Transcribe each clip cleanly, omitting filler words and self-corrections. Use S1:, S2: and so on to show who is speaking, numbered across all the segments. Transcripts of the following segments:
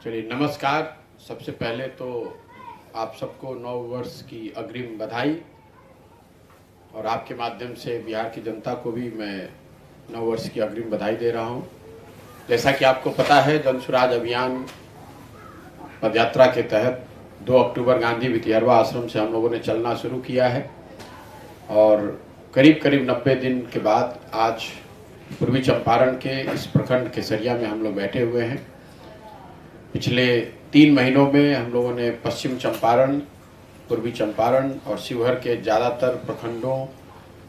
S1: चलिए नमस्कार। सबसे पहले तो आप सबको नव वर्ष की अग्रिम बधाई, और आपके माध्यम से बिहार की जनता को भी मैं नव वर्ष की अग्रिम बधाई दे रहा हूं। जैसा कि आपको पता है, जन स्वराज अभियान पदयात्रा के तहत 2 अक्टूबर गांधी वितिहरवा आश्रम से हम लोगों ने चलना शुरू किया है, और करीब करीब 90 दिन के बाद आज पूर्वी चंपारण के इस प्रखंड केसरिया में हम लोग बैठे हुए हैं। पिछले 3 महीनों में हम लोगों ने पश्चिम चंपारण, पूर्वी चंपारण और शिवहर के ज़्यादातर प्रखंडों,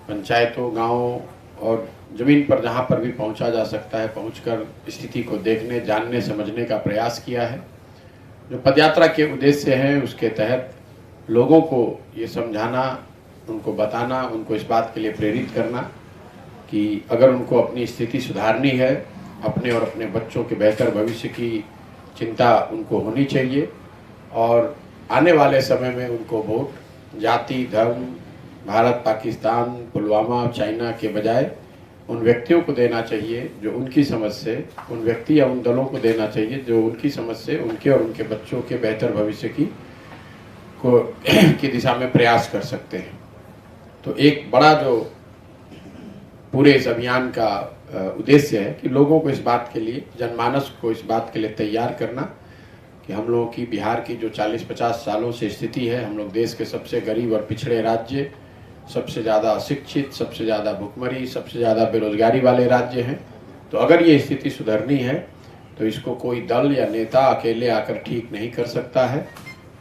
S1: पंचायतों, गांवों और ज़मीन पर जहां पर भी पहुंचा जा सकता है पहुंचकर स्थिति को देखने, जानने, समझने का प्रयास किया है। जो पदयात्रा के उद्देश्य हैं उसके तहत लोगों को ये समझाना, उनको बताना, उनको इस बात के लिए प्रेरित करना कि अगर उनको अपनी स्थिति सुधारनी है, अपने और अपने बच्चों के बेहतर भविष्य की चिंता उनको होनी चाहिए, और आने वाले समय में उनको वोट जाति, धर्म, भारत, पाकिस्तान, पुलवामा, चाइना के बजाय उन व्यक्तियों को देना चाहिए जो उनकी समझ से, उन व्यक्ति या उन दलों को देना चाहिए जो उनकी समझ से उनके और उनके बच्चों के बेहतर भविष्य की दिशा में प्रयास कर सकते हैं। तो एक बड़ा जो पूरे इस अभियान का उद्देश्य है कि लोगों को इस बात के लिए, जनमानस को इस बात के लिए तैयार करना कि हम लोगों की, बिहार की जो 40-50 सालों से स्थिति है, हम लोग देश के सबसे गरीब और पिछड़े राज्य, सबसे ज़्यादा अशिक्षित, सबसे ज़्यादा भुखमरी, सबसे ज़्यादा बेरोजगारी वाले राज्य हैं। तो अगर ये स्थिति सुधरनी है तो इसको कोई दल या नेता अकेले आकर ठीक नहीं कर सकता है।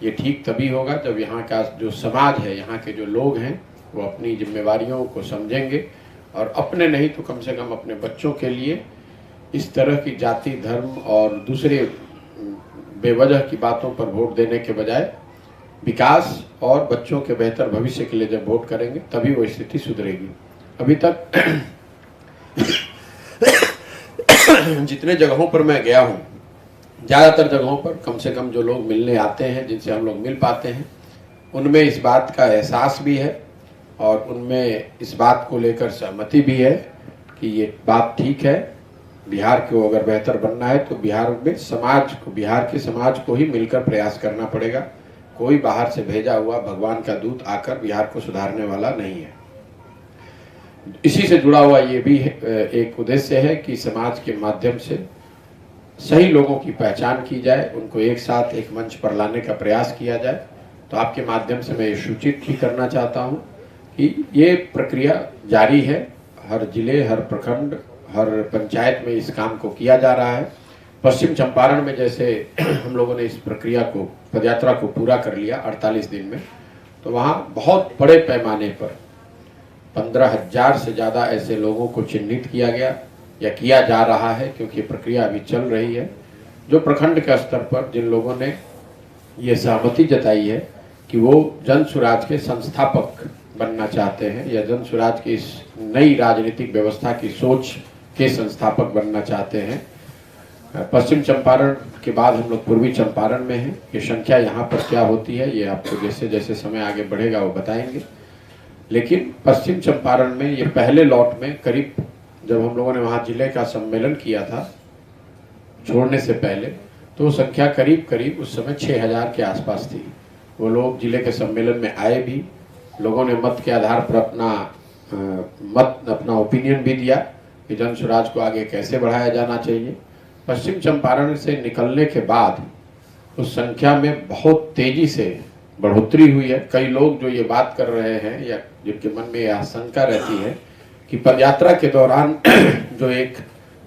S1: ये ठीक तभी होगा जब यहाँ का जो समाज है, यहाँ के जो लोग हैं, वो अपनी जिम्मेवारियों को समझेंगे और अपने नहीं तो कम से कम अपने बच्चों के लिए इस तरह की जाति, धर्म और दूसरे बेवजह की बातों पर वोट देने के बजाय विकास और बच्चों के बेहतर भविष्य के लिए जब वोट करेंगे तभी वो स्थिति सुधरेगी। अभी तक जितने जगहों पर मैं गया हूँ, ज़्यादातर जगहों पर कम से कम जो लोग मिलने आते हैं, जिनसे हम लोग मिल पाते हैं, उनमें इस बात का एहसास भी है और उनमें इस बात को लेकर सहमति भी है कि ये बात ठीक है। बिहार को अगर बेहतर बनना है तो बिहार में समाज को, बिहार के समाज को ही मिलकर प्रयास करना पड़ेगा। कोई बाहर से भेजा हुआ भगवान का दूत आकर बिहार को सुधारने वाला नहीं है। इसी से जुड़ा हुआ ये भी एक उद्देश्य है कि समाज के माध्यम से सही लोगों की पहचान की जाए, उनको एक साथ एक मंच पर लाने का प्रयास किया जाए। तो आपके माध्यम से मैं ये सूचित भी करना चाहता हूँ कि ये प्रक्रिया जारी है। हर जिले, हर प्रखंड, हर पंचायत में इस काम को किया जा रहा है। पश्चिम चंपारण में जैसे हम लोगों ने इस प्रक्रिया को, पदयात्रा को पूरा कर लिया 48 दिन में, तो वहाँ बहुत बड़े पैमाने पर 15,000 से ज़्यादा ऐसे लोगों को चिन्हित किया गया या किया जा रहा है, क्योंकि प्रक्रिया अभी चल रही है। जो प्रखंड के स्तर पर जिन लोगों ने ये सहमति जताई है कि वो जन स्वराज के संस्थापक बनना चाहते हैं या जन स्वराज की इस नई राजनीतिक व्यवस्था की सोच के संस्थापक बनना चाहते हैं, पश्चिम चंपारण के बाद हम लोग पूर्वी चंपारण में हैं। ये संख्या यहाँ पर क्या होती है ये आपको जैसे जैसे समय आगे बढ़ेगा वो बताएंगे। लेकिन पश्चिम चंपारण में ये पहले लॉट में करीब, जब हम लोगों ने वहाँ जिले का सम्मेलन किया था छोड़ने से पहले, तो संख्या करीब करीब उस समय 6,000 के आसपास थी। वो लोग जिले के सम्मेलन में आए भी, लोगों ने मत के आधार पर अपना ओपिनियन भी दिया कि जन स्वराज को आगे कैसे बढ़ाया जाना चाहिए। पश्चिम चंपारण से निकलने के बाद उस संख्या में बहुत तेजी से बढ़ोतरी हुई है। कई लोग जो ये बात कर रहे हैं या जिनके मन में यह आशंका रहती है कि पदयात्रा के दौरान जो एक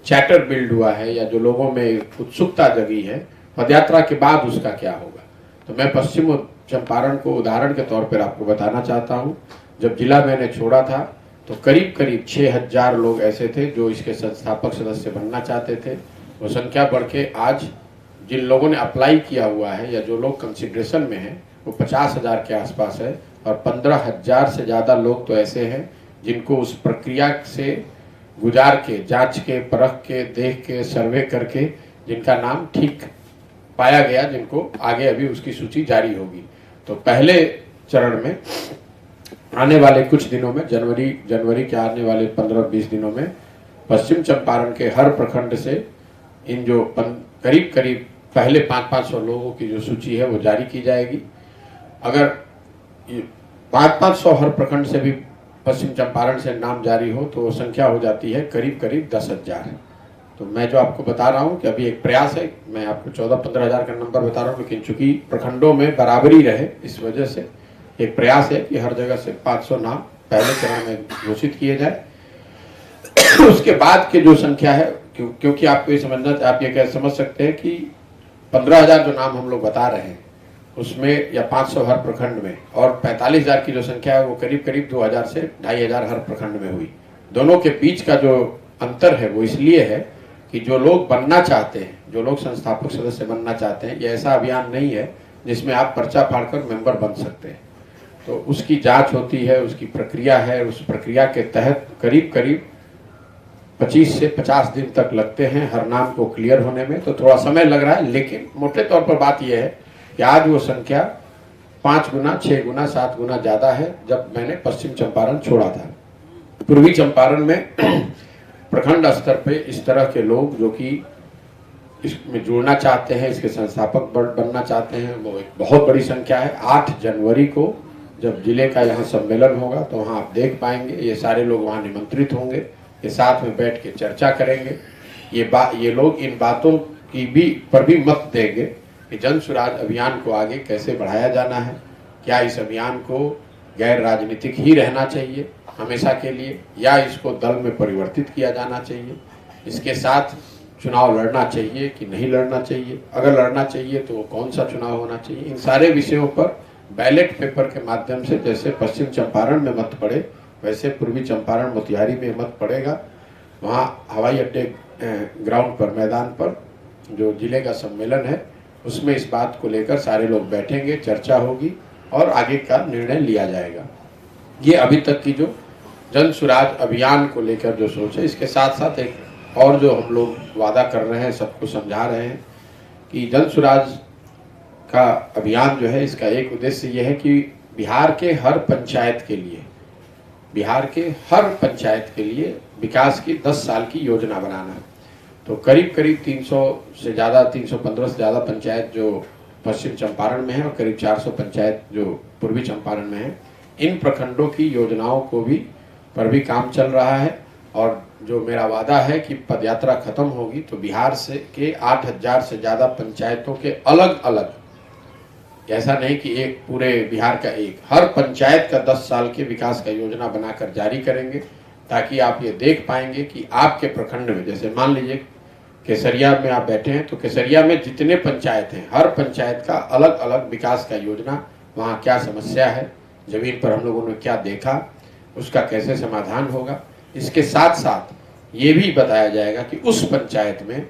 S1: चैटर बिल्ड हुआ है या जो लोगों में उत्सुकता जगी है, पदयात्रा के बाद उसका क्या होगा। तो मैं पश्चिम चंपारण को उदाहरण के तौर पर आपको बताना चाहता हूँ। जब जिला मैंने छोड़ा था तो करीब करीब 6,000 लोग ऐसे थे जो इसके संस्थापक सदस्य बनना चाहते थे। वो संख्या बढ़ के आज जिन लोगों ने अप्लाई किया हुआ है या जो लोग कंसिडरेशन में हैं वो 50,000 के आसपास है, और 15,000 से ज़्यादा लोग तो ऐसे हैं जिनको उस प्रक्रिया से गुजार के, जांच के, परख के, देख के, सर्वे करके जिनका नाम ठीक पाया गया, जिनको आगे अभी उसकी सूची जारी होगी। तो पहले चरण में आने वाले कुछ दिनों में, जनवरी के आने वाले 15-20 दिनों में पश्चिम चंपारण के हर प्रखंड से इन जो करीब करीब पहले 500 लोगों की जो सूची है वो जारी की जाएगी। अगर 500 हर प्रखंड से भी पश्चिम चंपारण से नाम जारी हो तो संख्या हो जाती है करीब करीब 10,000। तो मैं जो आपको बता रहा हूँ कि अभी एक प्रयास है, मैं आपको 14-15 हज़ार का नंबर बता रहा हूँ, लेकिन चूंकि प्रखंडों में बराबरी रहे इस वजह से एक प्रयास है कि हर जगह से 500 नाम पहले चरण में घोषित किए जाए। उसके बाद के जो संख्या है, क्योंकि आपको ये समझना, आप ये क्या समझ सकते हैं कि 15,000 जो नाम हम लोग बता रहे हैं उसमें, या 500 हर प्रखंड में, और 45,000 की जो संख्या है वो करीब करीब 2,000 से 2,500 हर प्रखंड में हुई। दोनों के बीच का जो अंतर है वो इसलिए है कि जो लोग बनना चाहते हैं, जो लोग संस्थापक सदस्य बनना चाहते हैं, ये ऐसा अभियान नहीं है जिसमें आप पर्चा फाड़कर मेंबर बन सकते हैं। तो उसकी जांच होती है, उसकी प्रक्रिया है, उस प्रक्रिया के तहत करीब करीब 25 से 50 दिन तक लगते हैं हर नाम को क्लियर होने में। तो थोड़ा समय लग रहा है, लेकिन मोटे तौर पर बात यह है कि आज वो संख्या 5 गुना, 6 गुना, 7 गुना ज्यादा है जब मैंने पश्चिम चंपारण छोड़ा था। पूर्वी चंपारण में प्रखंड स्तर पे इस तरह के लोग जो कि इसमें जुड़ना चाहते हैं, इसके संस्थापक बनना चाहते हैं, वो एक बहुत बड़ी संख्या है। 8 जनवरी को जब जिले का यहाँ सम्मेलन होगा तो वहाँ आप देख पाएंगे, ये सारे लोग वहाँ निमंत्रित होंगे, ये साथ में बैठ के चर्चा करेंगे। ये लोग इन बातों की पर भी मत देंगे कि जन सुराज अभियान को आगे कैसे बढ़ाया जाना है, क्या इस अभियान को गैर राजनीतिक ही रहना चाहिए हमेशा के लिए, या इसको दल में परिवर्तित किया जाना चाहिए, इसके साथ चुनाव लड़ना चाहिए कि नहीं लड़ना चाहिए, अगर लड़ना चाहिए तो कौन सा चुनाव होना चाहिए। इन सारे विषयों पर बैलेट पेपर के माध्यम से, जैसे पश्चिम चंपारण में मत पड़े वैसे पूर्वी चंपारण मोतिहारी में मत पड़ेगा। वहाँ हवाई अड्डे ग्राउंड पर, मैदान पर जो जिले का सम्मेलन है उसमें इस बात को लेकर सारे लोग बैठेंगे, चर्चा होगी और आगे का निर्णय लिया जाएगा। ये अभी तक की जो जन सुराज अभियान को लेकर जो सोच है। इसके साथ साथ एक और जो हम लोग वादा कर रहे हैं, सबको समझा रहे हैं कि जन सुराज का अभियान जो है, इसका एक उद्देश्य यह है कि बिहार के हर पंचायत के लिए विकास की 10 साल की योजना बनाना। तो करीब करीब 300 से ज़्यादा, 315 से ज़्यादा पंचायत जो पश्चिम चंपारण में है और करीब 400 पंचायत जो पूर्वी चंपारण में है, इन प्रखंडों की योजनाओं को भी पर भी काम चल रहा है। और जो मेरा वादा है कि पदयात्रा खत्म होगी तो बिहार से के 8,000 से ज़्यादा पंचायतों के अलग अलग, ऐसा नहीं कि एक पूरे बिहार का, एक हर पंचायत का 10 साल के विकास का योजना बनाकर जारी करेंगे, ताकि आप ये देख पाएंगे कि आपके प्रखंड में, जैसे मान लीजिए केसरिया में आप बैठे हैं तो केसरिया में जितने पंचायत हैं, हर पंचायत का अलग अलग विकास का योजना, वहाँ क्या समस्या है, जमीन पर हम लोगों ने क्या देखा, उसका कैसे समाधान होगा। इसके साथ साथ ये भी बताया जाएगा कि उस पंचायत में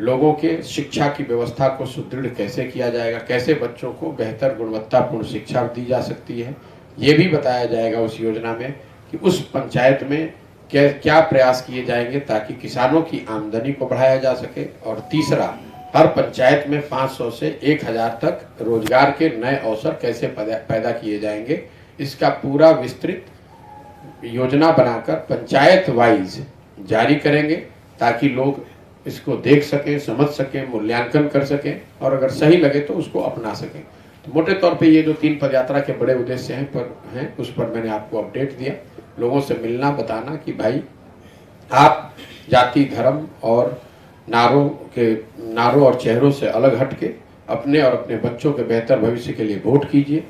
S1: लोगों के शिक्षा की व्यवस्था को सुदृढ़ कैसे किया जाएगा, कैसे बच्चों को बेहतर गुणवत्तापूर्ण शिक्षा दी जा सकती है। ये भी बताया जाएगा उस योजना में कि उस पंचायत में क्या प्रयास किए जाएंगे ताकि किसानों की आमदनी को बढ़ाया जा सके। और तीसरा, हर पंचायत में 500 से 1,000 तक रोजगार के नए अवसर कैसे पैदा किए जाएंगे, इसका पूरा विस्तृत योजना बनाकर पंचायत वाइज जारी करेंगे, ताकि लोग इसको देख सकें, समझ सकें, मूल्यांकन कर सकें और अगर सही लगे तो उसको अपना सकें। तो मोटे तौर पे ये जो 3 पदयात्रा के बड़े उद्देश्य हैं उस पर मैंने आपको अपडेट दिया। लोगों से मिलना, बताना कि भाई आप जाति, धर्म और नारों और चेहरों से अलग हटके अपने और अपने बच्चों के बेहतर भविष्य के लिए वोट कीजिए।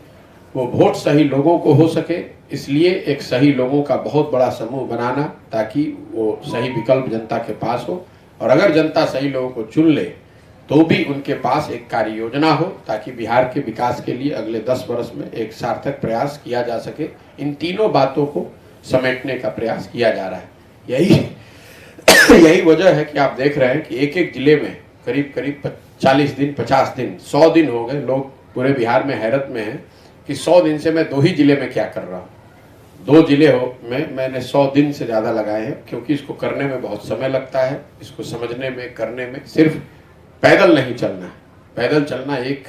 S1: वो वोट सही लोगों को हो सके, इसलिए एक सही लोगों का बहुत बड़ा समूह बनाना, ताकि वो सही विकल्प जनता के पास हो। और अगर जनता सही लोगों को चुन ले तो भी उनके पास एक कार्य योजना हो, ताकि बिहार के विकास के लिए अगले 10 वर्ष में एक सार्थक प्रयास किया जा सके। इन तीनों बातों को समेटने का प्रयास किया जा रहा है। यही वजह है कि आप देख रहे हैं कि एक एक जिले में करीब करीब 40 दिन, 50 दिन, 100 दिन हो गए। लोग पूरे बिहार में हैरत में हैं कि 100 दिन से मैं 2 ही जिले में क्या कर रहा हूँ। 2 जिले में मैंने 100 दिन से ज़्यादा लगाए हैं, क्योंकि इसको करने में बहुत समय लगता है। इसको समझने में, करने में सिर्फ पैदल नहीं चलना है। पैदल चलना एक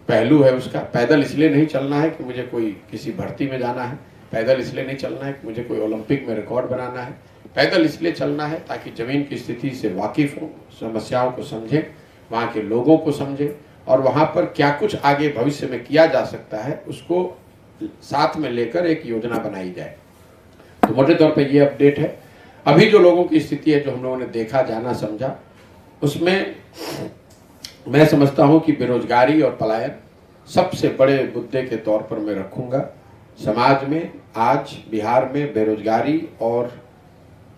S1: पहलू है उसका। पैदल इसलिए नहीं चलना है कि मुझे कोई किसी भर्ती में जाना है, पैदल इसलिए नहीं चलना है कि मुझे कोई ओलंपिक में रिकॉर्ड बनाना है, पैदल इसलिए चलना है ताकि ज़मीन की स्थिति से वाकिफ़ हो, समस्याओं को समझें, वहाँ के लोगों को समझें और वहाँ पर क्या कुछ आगे भविष्य में किया जा सकता है उसको साथ में लेकर एक योजना बनाई जाए। तो मोटे तौर पे ये अपडेट है। अभी जो लोगों की स्थिति है, जो हम लोगों ने देखा, जाना, समझा, उसमें मैं समझता हूँ कि बेरोजगारी और पलायन सबसे बड़े मुद्दे के तौर पर मैं रखूँगा। समाज में आज बिहार में बेरोजगारी और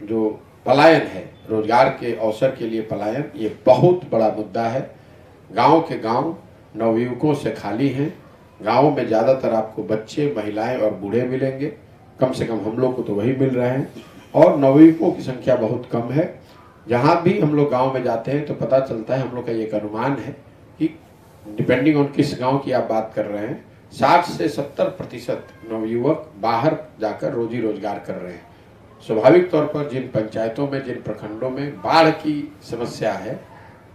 S1: जो पलायन है, रोजगार के अवसर के लिए पलायन, ये बहुत बड़ा मुद्दा है। गांव के गांव नवयुवकों से खाली हैं। गाँव में ज़्यादातर आपको बच्चे, महिलाएं और बूढ़े मिलेंगे, कम से कम हम लोग को तो वही मिल रहे हैं, और नवयुवकों की संख्या बहुत कम है। जहाँ भी हम लोग गांव में जाते हैं तो पता चलता है, हम लोग का एक अनुमान है कि डिपेंडिंग ऑन किस गांव की आप बात कर रहे हैं, 60 से 70% नवयुवक बाहर जाकर रोजी रोजगार कर रहे हैं। स्वाभाविक तौर पर जिन पंचायतों में, जिन प्रखंडों में बाढ़ की समस्या है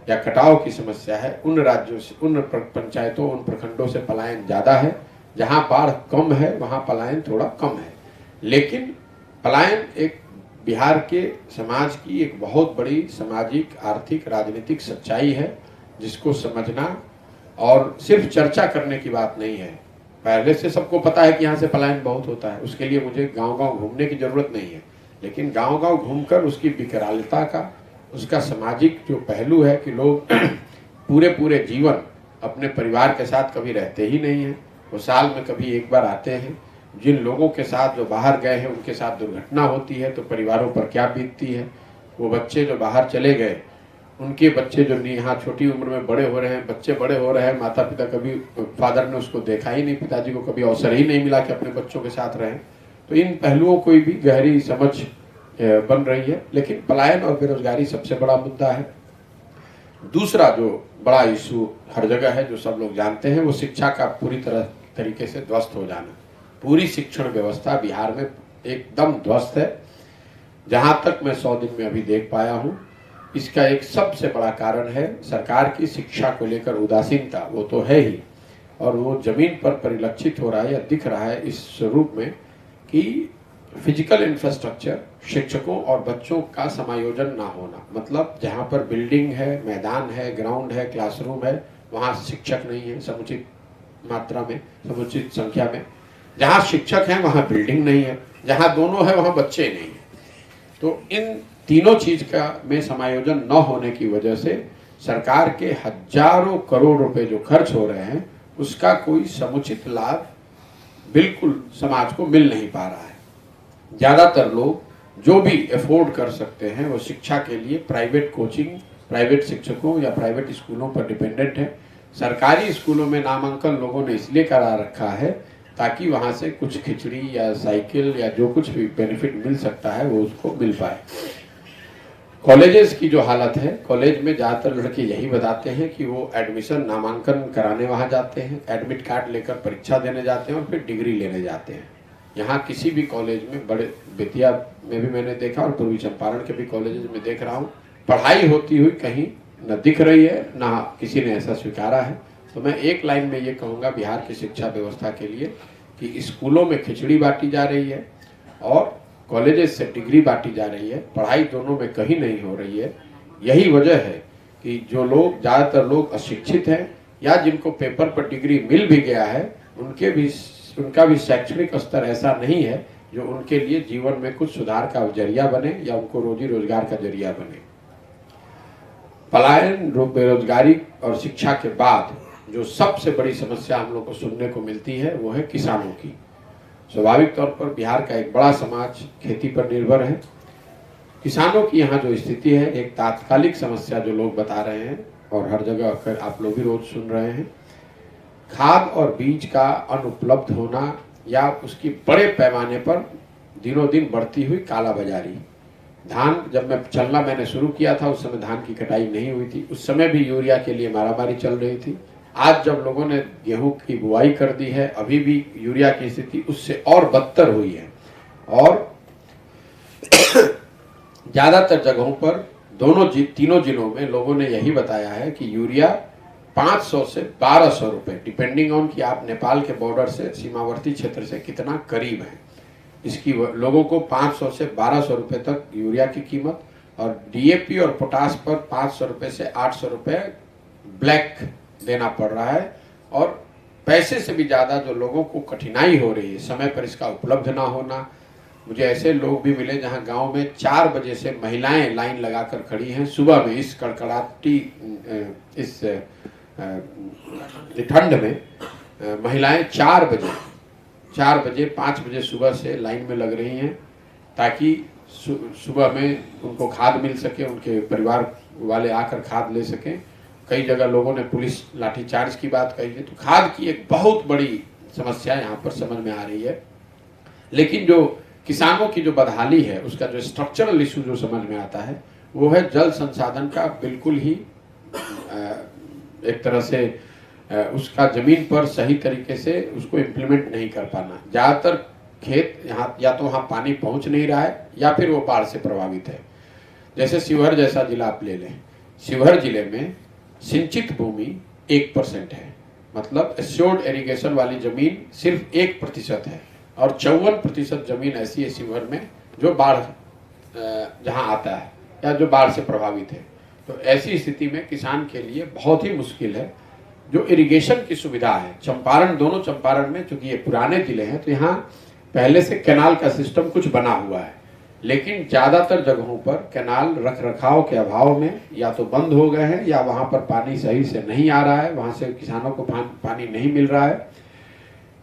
S1: या कटाव की समस्या है, उन राज्यों से, उन पंचायतों, उन प्रखंडों से पलायन ज़्यादा है। जहाँ बाढ़ कम है वहाँ पलायन थोड़ा कम है। लेकिन पलायन एक बिहार के समाज की एक बहुत बड़ी सामाजिक, आर्थिक, राजनीतिक सच्चाई है, जिसको समझना और सिर्फ चर्चा करने की बात नहीं है। पहले से सबको पता है कि यहाँ से पलायन बहुत होता है, उसके लिए मुझे गांव-गांव घूमने की जरूरत नहीं है। लेकिन गांव-गांव घूमकर उसकी विकरालता का, उसका सामाजिक जो पहलू है कि लोग पूरे पूरे जीवन अपने परिवार के साथ कभी रहते ही नहीं हैं, वो साल में कभी एक बार आते हैं। जिन लोगों के साथ जो बाहर गए हैं उनके साथ दुर्घटना होती है तो परिवारों पर क्या बीतती है। वो बच्चे जो बाहर चले गए, उनके बच्चे जो यहाँ छोटी उम्र में बड़े हो रहे हैं, बच्चे बड़े हो रहे हैं, माता पिता, कभी फादर ने उसको देखा ही नहीं, पिताजी को कभी अवसर ही नहीं मिला कि अपने बच्चों के साथ रहें। तो इन पहलुओं को भी गहरी समझ बन रही है। लेकिन पलायन और बेरोजगारी सबसे बड़ा मुद्दा है। दूसरा जो बड़ा इशू हर जगह है, जो सब लोग जानते हैं, वो शिक्षा का पूरी तरीके से ध्वस्त हो जाना। पूरी शिक्षण व्यवस्था बिहार में एकदम ध्वस्त है। जहाँ तक मैं 100 दिन में अभी देख पाया हूँ, इसका एक सबसे बड़ा कारण है सरकार की शिक्षा को लेकर उदासीनता। वो तो है ही, और वो जमीन पर परिलक्षित हो रहा है या दिख रहा है इस स्वरूप में कि फिजिकल इंफ्रास्ट्रक्चर, शिक्षकों और बच्चों का समायोजन ना होना। मतलब जहाँ पर बिल्डिंग है, मैदान है, ग्राउंड है, क्लासरूम है, वहाँ शिक्षक नहीं है समुचित मात्रा में, समुचित संख्या में। जहाँ शिक्षक हैं वहाँ बिल्डिंग नहीं है, जहाँ दोनों है वहाँ बच्चे नहीं है। तो इन तीनों चीज का में समायोजन न होने की वजह से सरकार के हजारों करोड़ रुपए जो खर्च हो रहे हैं, उसका कोई समुचित लाभ बिल्कुल समाज को मिल नहीं पा रहा है। ज्यादातर लोग जो भी अफोर्ड कर सकते हैं वो शिक्षा के लिए प्राइवेट कोचिंग, प्राइवेट शिक्षकों या प्राइवेट स्कूलों पर डिपेंडेंट है। सरकारी स्कूलों में नामांकन लोगों ने इसलिए करा रखा है ताकि वहां से कुछ खिचड़ी या साइकिल या जो कुछ भी बेनिफिट मिल सकता है वो उसको मिल पाए। कॉलेजेस की जो हालत है, कॉलेज में ज़्यादातर लड़के यही बताते हैं कि वो एडमिशन, नामांकन कराने वहाँ जाते हैं, एडमिट कार्ड लेकर परीक्षा देने जाते हैं और फिर डिग्री लेने जाते हैं। यहाँ किसी भी कॉलेज में, बड़े बेतिया में भी मैंने देखा और पूर्वी चंपारण के भी कॉलेजेस में देख रहा हूँ, पढ़ाई होती हुई कहीं न दिख रही है, ना किसी ने ऐसा स्वीकारा है। तो मैं एक लाइन में ये कहूँगा बिहार की शिक्षा व्यवस्था के लिए कि स्कूलों में खिचड़ी बांटी जा रही है और कॉलेजेस से डिग्री बांटी जा रही है, पढ़ाई दोनों में कहीं नहीं हो रही है। यही वजह है कि जो लोग, ज़्यादातर लोग अशिक्षित हैं या जिनको पेपर पर डिग्री मिल भी गया है, उनका भी शैक्षणिक स्तर ऐसा नहीं है जो उनके लिए जीवन में कुछ सुधार का जरिया बने या उनको रोजी रोजगार का जरिया बने। पलायन, बेरोजगारी और शिक्षा के बाद जो सबसे बड़ी समस्या हम लोग को सुनने को मिलती है वो है किसानों की। स्वाभाविक तौर पर बिहार का एक बड़ा समाज खेती पर निर्भर है। किसानों की यहाँ जो स्थिति है, एक तात्कालिक समस्या जो लोग बता रहे हैं और हर जगह आप लोग भी रोज सुन रहे हैं, खाद और बीज का अनुपलब्ध होना या उसकी बड़े पैमाने पर दिनों दिन बढ़ती हुई कालाबाजारी। धान जब मैंने शुरू किया था उस समय धान की कटाई नहीं हुई थी, उस समय भी यूरिया के लिए मारामारी चल रही थी। आज जब लोगों ने गेहूं की बुआई कर दी है, अभी भी यूरिया की स्थिति उससे और बदतर हुई है। और ज्यादातर जगहों पर तीनों जिलों में लोगों ने यही बताया है कि यूरिया 500 से 1200 रुपए, डिपेंडिंग ऑन कि आप नेपाल के बॉर्डर से, सीमावर्ती क्षेत्र से कितना करीब है। इसकी लोगों को 500 से 1200 रुपए तक यूरिया की कीमत और डीएपी और पोटास पर 500 रुपए से 800 रुपए ब्लैक देना पड़ रहा है। और पैसे से भी ज़्यादा जो लोगों को कठिनाई हो रही है समय पर इसका उपलब्ध ना होना। मुझे ऐसे लोग भी मिले जहां गांव में 4 बजे से महिलाएं लाइन लगाकर खड़ी हैं सुबह में, इस कड़कड़ाती इस ठंड में महिलाएं 4 बजे 5 बजे सुबह से लाइन में लग रही हैं ताकि सुबह में उनको खाद मिल सके, उनके परिवार वाले आकर खाद ले सकें। कई जगह लोगों ने पुलिस लाठीचार्ज की बात कही है। तो खाद की एक बहुत बड़ी समस्या यहाँ पर समझ में आ रही है। लेकिन जो किसानों की जो बदहाली है उसका जो स्ट्रक्चरल इशू जो समझ में आता है वो है जल संसाधन का बिल्कुल ही एक तरह से उसका जमीन पर सही तरीके से उसको इम्प्लीमेंट नहीं कर पाना। ज़्यादातर खेत यहाँ या तो वहाँ पानी पहुँच नहीं रहा है या फिर वो बाढ़ से प्रभावित है। जैसे शिवहर जैसा जिला आप ले लें, शिवहर जिले में सिंचित भूमि 1% है, मतलब एश्योर्ड इरिगेशन वाली जमीन सिर्फ 1% है और 54% जमीन ऐसी है शिवहर में जो बाढ़ जहाँ आता है या जो बाढ़ से प्रभावित है। तो ऐसी स्थिति में किसान के लिए बहुत ही मुश्किल है। जो इरिगेशन की सुविधा है चंपारण, दोनों चंपारण में, चूंकि ये पुराने जिले हैं तो यहाँ पहले से कैनाल का सिस्टम कुछ बना हुआ है, लेकिन ज़्यादातर जगहों पर कैनाल रख रखाव के अभाव में या तो बंद हो गए हैं या वहाँ पर पानी सही से नहीं आ रहा है, वहाँ से किसानों को पानी नहीं मिल रहा है।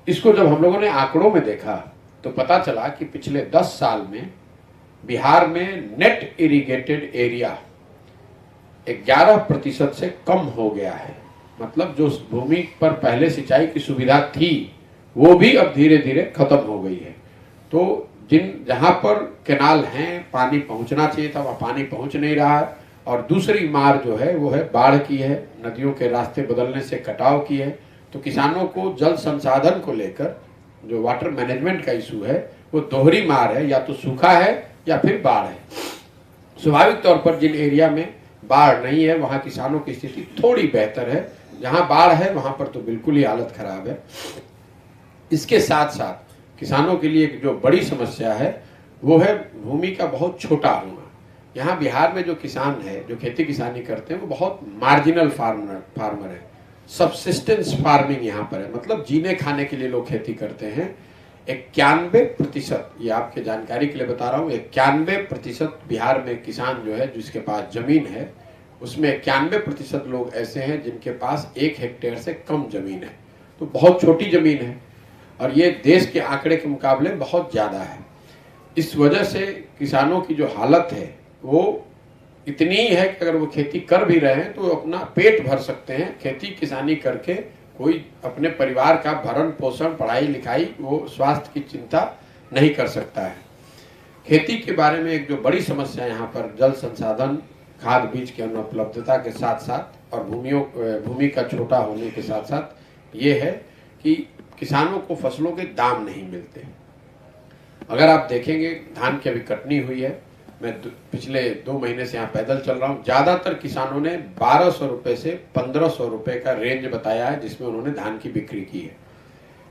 S1: इसको जब हम लोगों ने आंकड़ों में देखा तो पता चला कि पिछले 10 साल में बिहार में नेट इरिगेटेड एरिया 11% से कम हो गया है। मतलब जो भूमि पर पहले सिंचाई की सुविधा थी वो भी अब धीरे धीरे खत्म हो गई है। तो जहां पर कैनाल हैं, पानी पहुंचना चाहिए था, वहां पानी पहुंच नहीं रहा है। और दूसरी मार जो है वो है बाढ़ की है, नदियों के रास्ते बदलने से कटाव की है। तो किसानों को जल संसाधन को लेकर जो वाटर मैनेजमेंट का इशू है वो दोहरी मार है, या तो सूखा है या फिर बाढ़ है। स्वाभाविक तौर पर जिन एरिया में बाढ़ नहीं है वहां किसानों की स्थिति थोड़ी बेहतर है, जहां बाढ़ है वहां पर तो बिल्कुल ही हालत खराब है। इसके साथ साथ किसानों के लिए जो बड़ी समस्या है वो है भूमि का बहुत छोटा होना। यहाँ बिहार में जो किसान है, जो खेती किसानी करते हैं, वो बहुत मार्जिनल फार्मर है। सबसिस्टेंस फार्मिंग यहाँ पर है, मतलब जीने खाने के लिए लोग खेती करते हैं। 91%, ये आपके जानकारी के लिए बता रहा हूँ, 91% बिहार में किसान जो है जिसके पास जमीन है उसमें 91% लोग ऐसे हैं जिनके पास 1 हेक्टेयर से कम जमीन है। तो बहुत छोटी जमीन है और ये देश के आंकड़े के मुकाबले बहुत ज़्यादा है। इस वजह से किसानों की जो हालत है वो इतनी ही है कि अगर वो खेती कर भी रहे हैं तो अपना पेट भर सकते हैं। खेती किसानी करके कोई अपने परिवार का भरण पोषण, पढ़ाई लिखाई, वो स्वास्थ्य की चिंता नहीं कर सकता है। खेती के बारे में एक जो बड़ी समस्या यहाँ पर जल संसाधन, खाद बीज की अनुपलब्धता के साथ साथ और भूमि का छोटा होने के साथ साथ ये है कि किसानों को फसलों के दाम नहीं मिलते। अगर आप देखेंगे धान की अभी कटनी हुई है, मैं पिछले 2 महीने से यहाँ पैदल चल रहा हूँ, ज्यादातर किसानों ने 1200 रुपए से 1500 रुपए का रेंज बताया है जिसमें उन्होंने धान की बिक्री की है।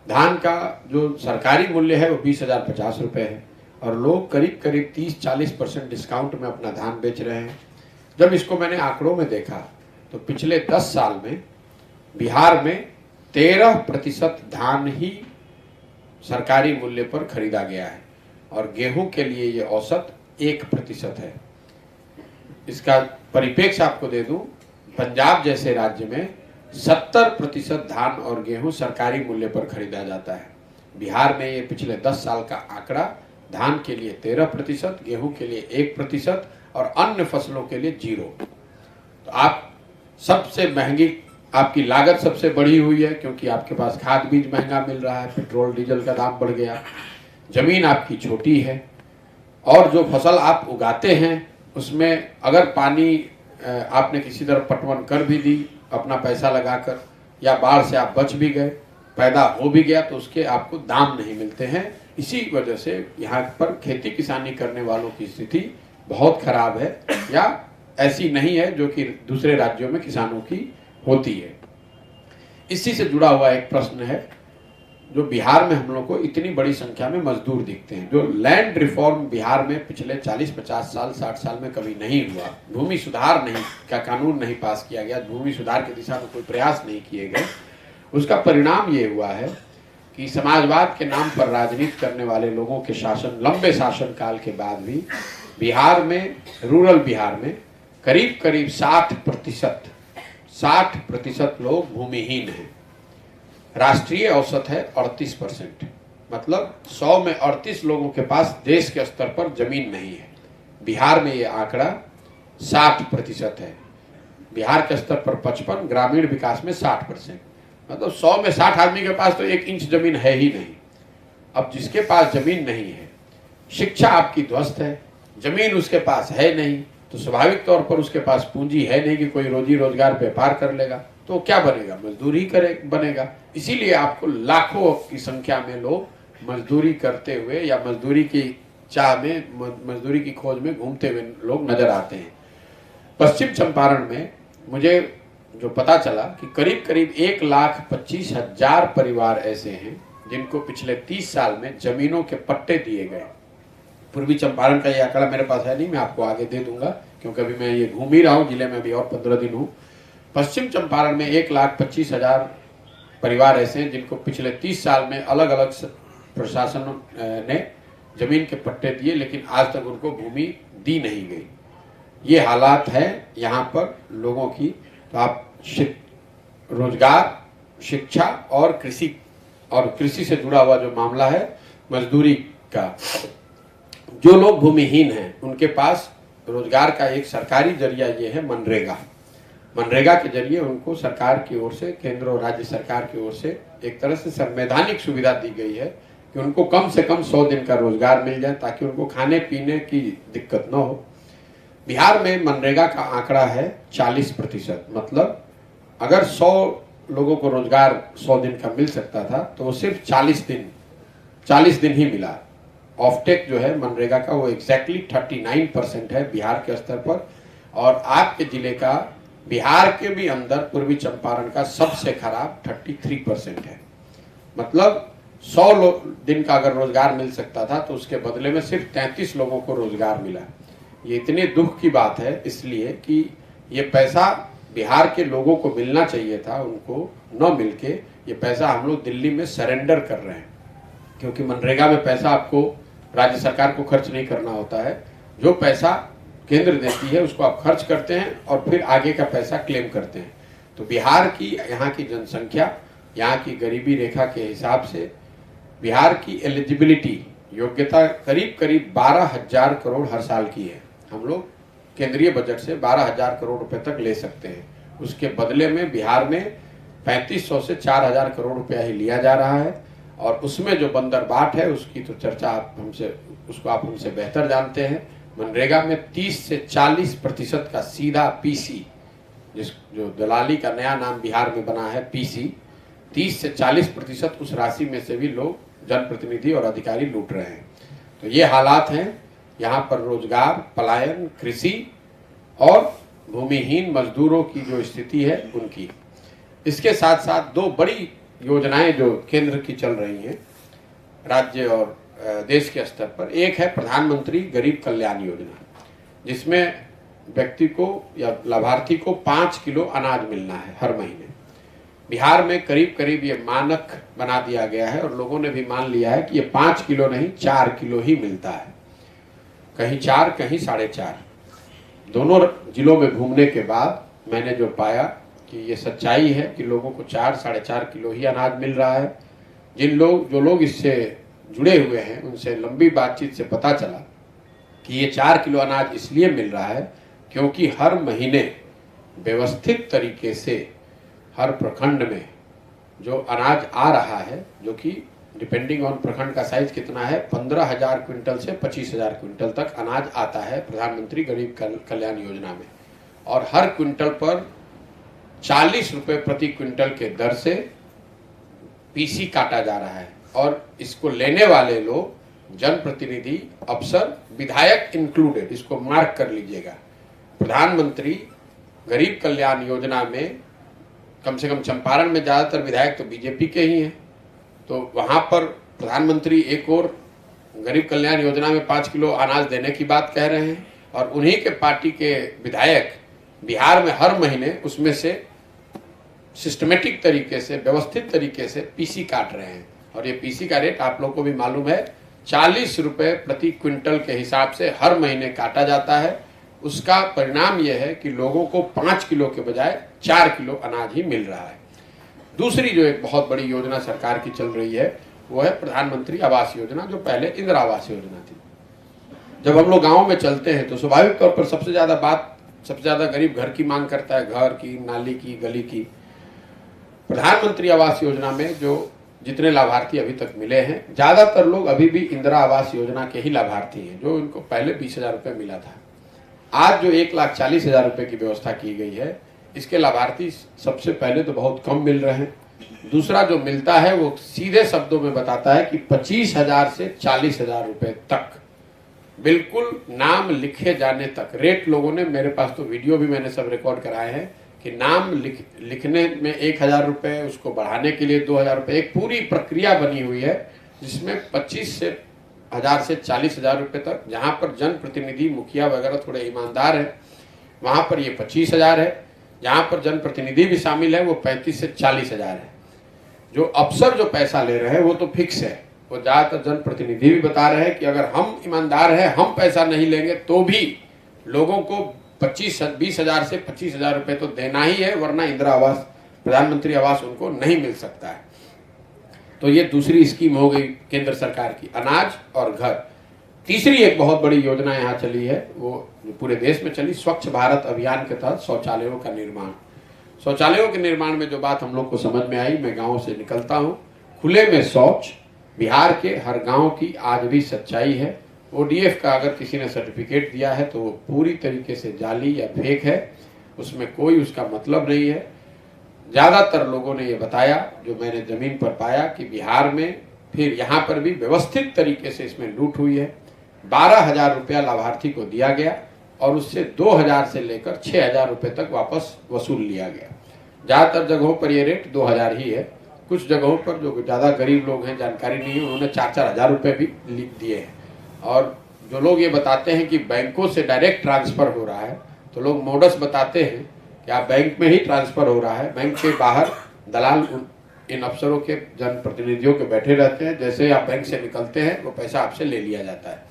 S1: धान का जो सरकारी मूल्य है वो 20,050 रुपए है और लोग करीब करीब 30-40% डिस्काउंट में अपना धान बेच रहे हैं। जब इसको मैंने आंकड़ों में देखा तो पिछले 10 साल में बिहार में 13% धान ही सरकारी मूल्य पर खरीदा गया है और गेहूं के लिए ये औसत 1% है। इसका परिप्रेक्ष्य आपको दे दूं, पंजाब जैसे राज्य में 70% धान और गेहूं सरकारी मूल्य पर खरीदा जाता है। बिहार में ये पिछले 10 साल का आंकड़ा धान के लिए 13%, गेहूं के लिए 1% और अन्य फसलों के लिए 0। तो आप सबसे महंगी, आपकी लागत सबसे बढ़ी हुई है क्योंकि आपके पास खाद बीज महंगा मिल रहा है, पेट्रोल डीजल का दाम बढ़ गया, जमीन आपकी छोटी है और जो फसल आप उगाते हैं उसमें अगर पानी आपने किसी तरह पटवन कर भी दी अपना पैसा लगाकर या बाढ़ से आप बच भी गए, पैदा हो भी गया, तो उसके आपको दाम नहीं मिलते हैं। इसी वजह से यहाँ पर खेती किसानी करने वालों की स्थिति बहुत खराब है या ऐसी नहीं है जो कि दूसरे राज्यों में किसानों की होती है। इसी से जुड़ा हुआ एक प्रश्न है, जो बिहार में हम लोग को इतनी बड़ी संख्या में मजदूर दिखते हैं। जो लैंड रिफॉर्म बिहार में पिछले 40-50 साल 60 साल में कभी नहीं हुआ, भूमि सुधार नहीं का कानून नहीं पास किया गया, भूमि सुधार की दिशा में कोई प्रयास नहीं किए गए, उसका परिणाम ये हुआ है कि समाजवाद के नाम पर राजनीति करने वाले लोगों के शासन, लंबे शासन काल के बाद भी बिहार में, रूरल बिहार में करीब करीब 60% लोग भूमिहीन हैं। राष्ट्रीय औसत है 38%, मतलब 100 में 38 लोगों के पास देश के स्तर पर जमीन नहीं है। बिहार में ये आंकड़ा 60% है, बिहार के स्तर पर 55, ग्रामीण विकास में 60%, मतलब 100 में 60 आदमी के पास तो 1 इंच जमीन है ही नहीं। अब जिसके पास जमीन नहीं है, शिक्षा आपकी ध्वस्त है, जमीन उसके पास है नहीं, तो स्वाभाविक तौर पर उसके पास पूंजी है नहीं कि कोई रोजी रोजगार व्यापार कर लेगा, तो क्या बनेगा? मजदूरी बनेगा। इसीलिए आपको लाखों की संख्या में लोग मजदूरी करते हुए या मजदूरी की चाह में, मजदूरी की खोज में घूमते हुए लोग नजर आते हैं। पश्चिम चंपारण में मुझे जो पता चला कि करीब करीब 1,25,000 परिवार ऐसे हैं जिनको पिछले 30 साल में जमीनों के पट्टे दिए गए। पूर्वी चंपारण का ये आंकड़ा मेरे पास है नहीं, मैं आपको आगे दे दूंगा, क्योंकि अभी मैं ये घूम ही रहा हूँ, जिले में अभी और 15 दिन हूँ। पश्चिम चंपारण में 1,25,000 परिवार ऐसे हैं जिनको पिछले 30 साल में अलग अलग प्रशासन ने जमीन के पट्टे दिए, लेकिन आज तक उनको भूमि दी नहीं गई। ये हालात है यहाँ पर लोगों की। तो आप रोजगार, शिक्षा और कृषि से जुड़ा हुआ जो मामला है मजदूरी का, जो लोग भूमिहीन हैं उनके पास रोजगार का एक सरकारी जरिया ये है मनरेगा। मनरेगा के जरिए उनको सरकार की ओर से, केंद्र और राज्य सरकार की ओर से एक तरह से संवैधानिक सुविधा दी गई है कि उनको कम से कम 100 दिन का रोजगार मिल जाए, ताकि उनको खाने पीने की दिक्कत न हो। बिहार में मनरेगा का आंकड़ा है 40%, मतलब अगर 100 लोगों को रोजगार 100 दिन का मिल सकता था तो वो सिर्फ 40 दिन ही मिला। ऑफटेक जो है मनरेगा का वो एग्जैक्टली 39% है बिहार के स्तर पर, और आपके जिले का, बिहार के भी अंदर पूर्वी चंपारण का सबसे खराब 33% है। मतलब 100 दिन का अगर रोजगार मिल सकता था तो उसके बदले में सिर्फ 33 लोगों को रोजगार मिला। ये इतने दुख की बात है, इसलिए कि ये पैसा बिहार के लोगों को मिलना चाहिए था, उनको न मिलके ये पैसा हम लोग दिल्ली में सरेंडर कर रहे हैं, क्योंकि मनरेगा में पैसा आपको राज्य सरकार को खर्च नहीं करना होता है। जो पैसा केंद्र देती है उसको आप खर्च करते हैं और फिर आगे का पैसा क्लेम करते हैं। तो बिहार की, यहाँ की जनसंख्या, यहाँ की गरीबी रेखा के हिसाब से बिहार की एलिजिबिलिटी, योग्यता करीब करीब 12,000 करोड़ हर साल की है। हम लोग केंद्रीय बजट से 12,000 करोड़ रुपए तक ले सकते हैं। उसके बदले में बिहार में 3500 से 4,000 करोड़ रुपया ही लिया जा रहा है, और उसमें जो बंदरबाट है उसकी तो चर्चा आप हमसे बेहतर जानते हैं। मनरेगा में 30 से 40% का सीधा पीसी, जो दलाली का नया नाम बिहार में बना है पीसी, 30 से 40% उस राशि में से भी लोग, जनप्रतिनिधि और अधिकारी लूट रहे हैं। तो ये हालात हैं यहाँ पर। रोजगार, पलायन, कृषि और भूमिहीन मजदूरों की जो स्थिति है उनकी। इसके साथ साथ 2 बड़ी योजनाएं जो केंद्र की चल रही हैं राज्य और देश के स्तर पर। एक है प्रधानमंत्री गरीब कल्याण योजना, जिसमें व्यक्ति को या लाभार्थी को 5 किलो अनाज मिलना है हर महीने। बिहार में करीब करीब ये मानक बना दिया गया है, और लोगों ने भी मान लिया है कि ये 5 किलो नहीं 4 किलो ही मिलता है। कहीं 4, कहीं 4.5। दोनों जिलों में घूमने के बाद मैंने जो पाया कि ये सच्चाई है कि लोगों को 4-4.5 किलो ही अनाज मिल रहा है। जो लोग इससे जुड़े हुए हैं उनसे लंबी बातचीत से पता चला कि ये 4 किलो अनाज इसलिए मिल रहा है क्योंकि हर महीने व्यवस्थित तरीके से हर प्रखंड में जो अनाज आ रहा है, जो कि डिपेंडिंग ऑन प्रखंड का साइज कितना है, 15,000 क्विंटल से 25,000 क्विंटल तक अनाज आता है प्रधानमंत्री गरीब कल्याण योजना में, और हर क्विंटल पर 40 रुपए प्रति क्विंटल के दर से पीसी काटा जा रहा है। और इसको लेने वाले लोग जनप्रतिनिधि, अफसर, विधायक इंक्लूडेड, इसको मार्क कर लीजिएगा। प्रधानमंत्री गरीब कल्याण योजना में कम से कम चंपारण में ज्यादातर विधायक तो बीजेपी के ही हैं, तो वहाँ पर प्रधानमंत्री एक और गरीब कल्याण योजना में 5 किलो अनाज देने की बात कह रहे हैं और उन्हीं के पार्टी के विधायक बिहार में हर महीने उसमें से सिस्टमेटिक तरीके से, व्यवस्थित तरीके से पीसी काट रहे हैं। और ये पीसी का रेट आप लोग को भी मालूम है, 40 रुपए प्रति क्विंटल के हिसाब से हर महीने काटा जाता है। उसका परिणाम यह है कि लोगों को 5 किलो के बजाय 4 किलो अनाज ही मिल रहा है। दूसरी जो एक बहुत बड़ी योजना सरकार की चल रही है वो है प्रधानमंत्री आवास योजना, जो पहले इंदिरा आवास योजना थी। जब हम लोग गाँव में चलते हैं तो स्वाभाविक तौर पर सबसे ज्यादा गरीब घर की मांग करता है, घर की, नाली की, गली की। प्रधानमंत्री आवास योजना में जो जितने लाभार्थी अभी तक मिले हैं, ज्यादातर लोग अभी भी इंदिरा आवास योजना के ही लाभार्थी हैं, जो इनको पहले 20,000 रुपये मिला था। आज जो 1,40,000 रुपये की व्यवस्था की गई है, इसके लाभार्थी सबसे पहले तो बहुत कम मिल रहे हैं। दूसरा जो मिलता है वो सीधे शब्दों में बताता है कि 25,000 से 40,000 रुपये तक, बिल्कुल नाम लिखे जाने तक रेट। लोगों ने, मेरे पास तो वीडियो भी मैंने सब रिकॉर्ड कराए हैं कि नाम लिखने में 1,000 रुपये, उसको बढ़ाने के लिए 2,000 रुपये, एक पूरी प्रक्रिया बनी हुई है जिसमें 25,000 से 40,000 रुपये तक। जहां पर जनप्रतिनिधि, मुखिया वगैरह थोड़े ईमानदार है वहां पर ये 25,000 है। जहां पर जनप्रतिनिधि भी शामिल है वो 35 से 40,000 है। जो अफसर जो पैसा ले रहे हैं वो तो फिक्स है। वो ज्यादातर जनप्रतिनिधि भी बता रहे हैं कि अगर हम ईमानदार हैं, हम पैसा नहीं लेंगे तो भी लोगों को 20,000 से 25,000 रुपये तो देना ही है, वरना इंदिरा आवास, प्रधानमंत्री आवास उनको नहीं मिल सकता है। तो ये दूसरी स्कीम हो गई केंद्र सरकार की, अनाज और घर। तीसरी एक बहुत बड़ी योजना यहाँ चली है, वो पूरे देश में चली, स्वच्छ भारत अभियान के तहत शौचालयों का निर्माण। शौचालयों के निर्माण में जो बात हम लोग को समझ में आई, मैं गाँव से निकलता हूँ, खुले में शौच बिहार के हर गांव की आज भी सच्चाई है। ओडीएफ का अगर किसी ने सर्टिफिकेट दिया है तो वो पूरी तरीके से जाली या फेक है, उसमें कोई उसका मतलब नहीं है। ज़्यादातर लोगों ने ये बताया, जो मैंने ज़मीन पर पाया, कि बिहार में फिर यहाँ पर भी व्यवस्थित तरीके से इसमें लूट हुई है। 12,000 रुपया लाभार्थी को दिया गया और उससे 2,000 से लेकर 6,000 रुपये तक वापस वसूल लिया गया। ज़्यादातर जगहों पर ये रेट 2,000 ही है। कुछ जगहों पर जो ज़्यादा गरीब लोग हैं, जानकारी नहीं है, उन्होंने 4-4 हज़ार रुपये भी लिख दिए हैं। और जो लोग ये बताते हैं कि बैंकों से डायरेक्ट ट्रांसफ़र हो रहा है, तो लोग मोडस बताते हैं कि आप बैंक में ही ट्रांसफ़र हो रहा है। बैंक के बाहर दलाल इन अफसरों के, जनप्रतिनिधियों के बैठे रहते हैं। जैसे आप बैंक से निकलते हैं वो पैसा आपसे ले लिया जाता है।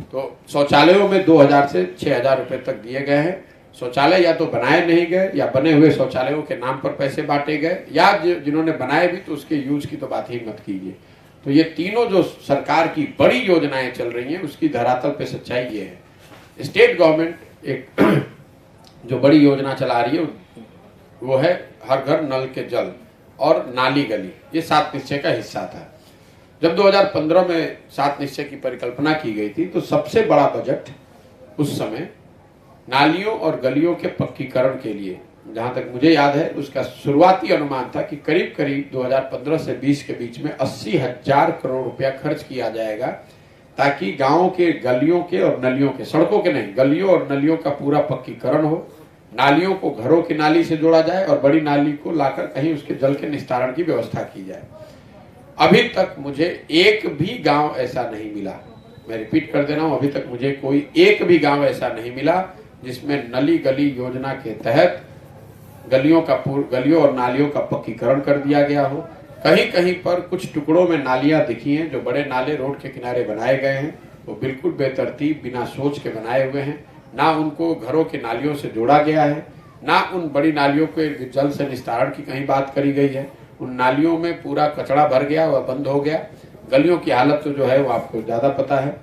S1: तो शौचालयों में 2,000 से 6,000 रुपये तक दिए गए हैं। शौचालय या तो बनाए नहीं गए, या बने हुए शौचालयों के नाम पर पैसे बांटे गए, या जिन्होंने बनाए भी तो उसके यूज की तो बात ही मत कीजिए। तो ये तीनों जो सरकार की बड़ी योजनाएं चल रही हैं, उसकी धरातल पे सच्चाई ये है। स्टेट गवर्नमेंट एक जो बड़ी योजना चला रही है वो है हर घर नल के जल और नाली गली। ये 7 निश्चय का हिस्सा था। जब 2015 में 7 निश्चय की परिकल्पना की गई थी तो सबसे बड़ा बजट उस समय नालियों और गलियों के पक्कीकरण के लिए, जहां तक मुझे याद है, उसका शुरुआती अनुमान था कि करीब करीब 2015 से 20 के बीच में 80,000 करोड़ रुपया खर्च किया जाएगा, ताकि गांवों के गलियों के और नलियों के, सड़कों के नहीं, गलियों और नलियों का पूरा पक्कीकरण हो। नालियों को घरों की नाली से जोड़ा जाए और बड़ी नाली को लाकर कहीं उसके जल के निस्तारण की व्यवस्था की जाए। अभी तक मुझे एक भी गांव ऐसा नहीं मिला, मैं रिपीट कर दे रहा हूं, अभी तक मुझे कोई एक भी गांव ऐसा नहीं मिला जिसमें नली गली योजना के तहत गलियों और नालियों का पक्कीकरण कर दिया गया हो। कहीं कहीं पर कुछ टुकड़ों में नालियां दिखी हैं, जो बड़े नाले रोड के किनारे बनाए गए हैं वो बिल्कुल बेतरतीब, बिना सोच के बनाए हुए हैं। ना उनको घरों की नालियों से जोड़ा गया है, ना उन बड़ी नालियों के जल से निस्तारण की कहीं बात करी गई है। उन नालियों में पूरा कचरा भर गया, वह बंद हो गया। गलियों की हालत तो जो है वो आपको ज्यादा पता है।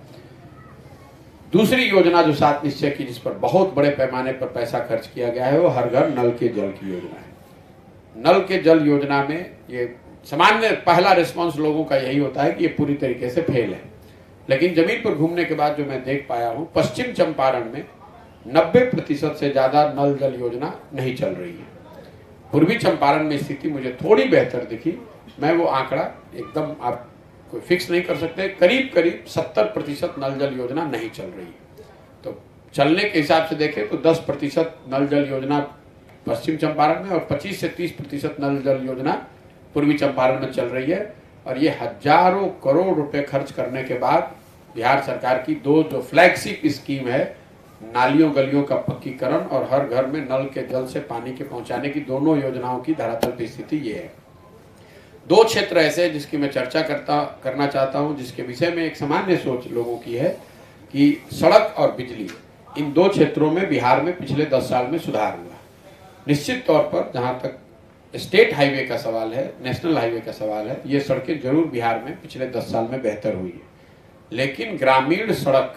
S1: दूसरी योजना जो 7 निश्चय की, जिस पर बहुत बड़े पैमाने पर पैसा खर्च किया गया है, वो हर घर नल के जल की योजना है। नल के जल योजना में ये सामान्य पहला रिस्पांस लोगों का यही होता है कि ये पूरी तरीके से फेल है। लेकिन जमीन पर घूमने के बाद जो मैं देख पाया हूँ, पश्चिम चंपारण में 90% से ज्यादा नल जल योजना नहीं चल रही है। पूर्वी चंपारण में स्थिति मुझे थोड़ी बेहतर दिखी। मैं वो आंकड़ा एकदम आप कोई फिक्स नहीं कर सकते, करीब करीब 70% नल जल योजना नहीं चल रही है। तो चलने के हिसाब से देखें तो 10% नल जल योजना पश्चिम चंपारण में और 25 से 30% नल जल योजना पूर्वी चंपारण में चल रही है। और ये हजारों करोड़ रुपए खर्च करने के बाद बिहार सरकार की दो जो फ्लैगशिप स्कीम है, नालियों गलियों का पक्कीकरण और हर घर में नल के जल से पानी के पहुंचाने की, दोनों योजनाओं की धरातल की स्थिति ये है। दो क्षेत्र ऐसे जिसकी मैं चर्चा करना चाहता हूं, जिसके विषय में एक सामान्य सोच लोगों की है कि सड़क और बिजली, इन दो क्षेत्रों में बिहार में पिछले 10 साल में सुधार हुआ। निश्चित तौर पर जहां तक स्टेट हाईवे का सवाल है, नेशनल हाईवे का सवाल है, ये सड़कें जरूर बिहार में पिछले 10 साल में बेहतर हुई है। लेकिन ग्रामीण सड़क,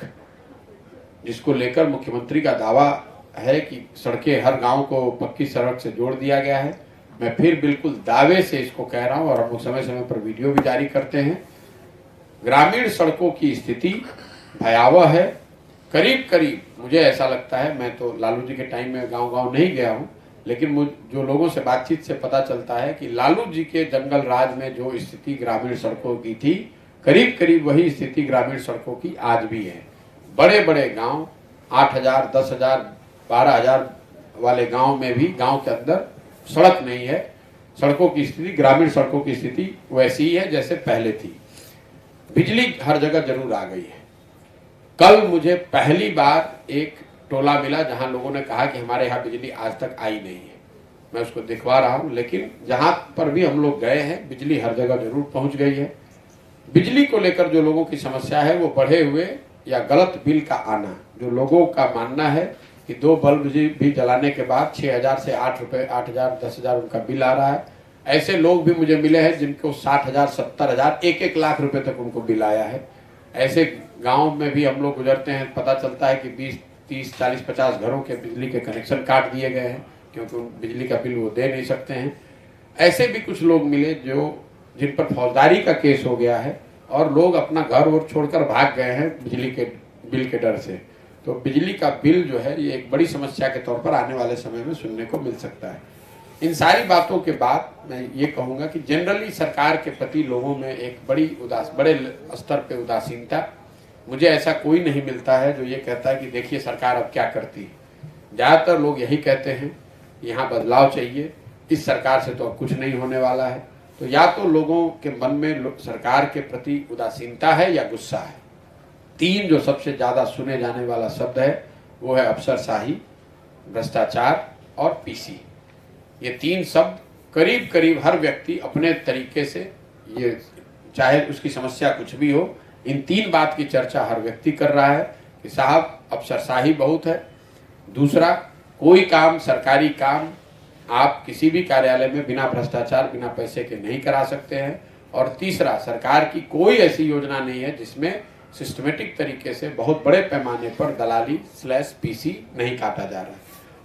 S1: जिसको लेकर मुख्यमंत्री का दावा है कि सड़कें हर गांव को पक्की सड़क से जोड़ दिया गया है, मैं फिर बिल्कुल दावे से इसको कह रहा हूं और हम लोग समय समय पर वीडियो भी जारी करते हैं। ग्रामीण सड़कों की स्थिति भयावह है। करीब करीब मुझे ऐसा लगता है, मैं तो लालू जी के टाइम में गांव गांव नहीं गया हूं, लेकिन जो लोगों से बातचीत से पता चलता है कि लालू जी के जंगल राज में जो स्थिति ग्रामीण सड़कों की थी, करीब करीब वही स्थिति ग्रामीण सड़कों की आज भी है। बड़े बड़े गांव 8,000, 10,000, 12,000 वाले गांव में भी गांव के अंदर सड़क नहीं है। सड़कों की स्थिति, ग्रामीण सड़कों की स्थिति वैसी ही है जैसे पहले थी। बिजली हर जगह जरूर आ गई है। कल मुझे पहली बार एक टोला मिला जहां लोगों ने कहा कि हमारे यहाँ बिजली आज तक आई नहीं है। मैं उसको दिखवा रहा हूं, लेकिन जहां पर भी हम लोग गए हैं बिजली हर जगह जरूर पहुंच गई है। बिजली को लेकर जो लोगों की समस्या है वो बढ़े हुए या गलत बिल का आना, जो लोगों का मानना है कि 2 बल्ब भी जलाने के बाद 6,000 से 8 रुपए, 8,000, 10,000 उनका बिल आ रहा है। ऐसे लोग भी मुझे मिले हैं जिनको 60,000, 70,000, 1-1 लाख रुपए तक उनको बिल आया है। ऐसे गांव में भी हम लोग गुजरते हैं, पता चलता है कि 20, 30, 40, 50 घरों के बिजली के कनेक्शन काट दिए गए हैं क्योंकि बिजली का बिल वो दे नहीं सकते हैं। ऐसे भी कुछ लोग मिले जिन पर फौजदारी का केस हो गया है और लोग अपना घर और छोड़कर भाग गए हैं बिजली के बिल के डर से। तो बिजली का बिल जो है ये एक बड़ी समस्या के तौर पर आने वाले समय में सुनने को मिल सकता है। इन सारी बातों के बाद मैं ये कहूँगा कि जनरली सरकार के प्रति लोगों में एक बड़े स्तर पे उदासीनता, मुझे ऐसा कोई नहीं मिलता है जो ये कहता है कि देखिए सरकार अब क्या करती है। ज़्यादातर लोग यही कहते हैं यहाँ बदलाव चाहिए, इस सरकार से तो अब कुछ नहीं होने वाला है। तो या तो लोगों के मन में सरकार के प्रति उदासीनता है या गुस्सा है। 3 जो सबसे ज़्यादा सुने जाने वाला शब्द है वो है अफसरशाही, भ्रष्टाचार और पीसी। ये 3 शब्द करीब करीब हर व्यक्ति अपने तरीके से, ये चाहे उसकी समस्या कुछ भी हो, इन 3 बात की चर्चा हर व्यक्ति कर रहा है कि साहब अफसरशाही बहुत है। दूसरा, कोई काम, सरकारी काम आप किसी भी कार्यालय में बिना भ्रष्टाचार, बिना पैसे के नहीं करा सकते हैं। और तीसरा, सरकार की कोई ऐसी योजना नहीं है जिसमें सिस्टमेटिक तरीके से बहुत बड़े पैमाने पर दलाली / पीसी नहीं काटा जा रहा है।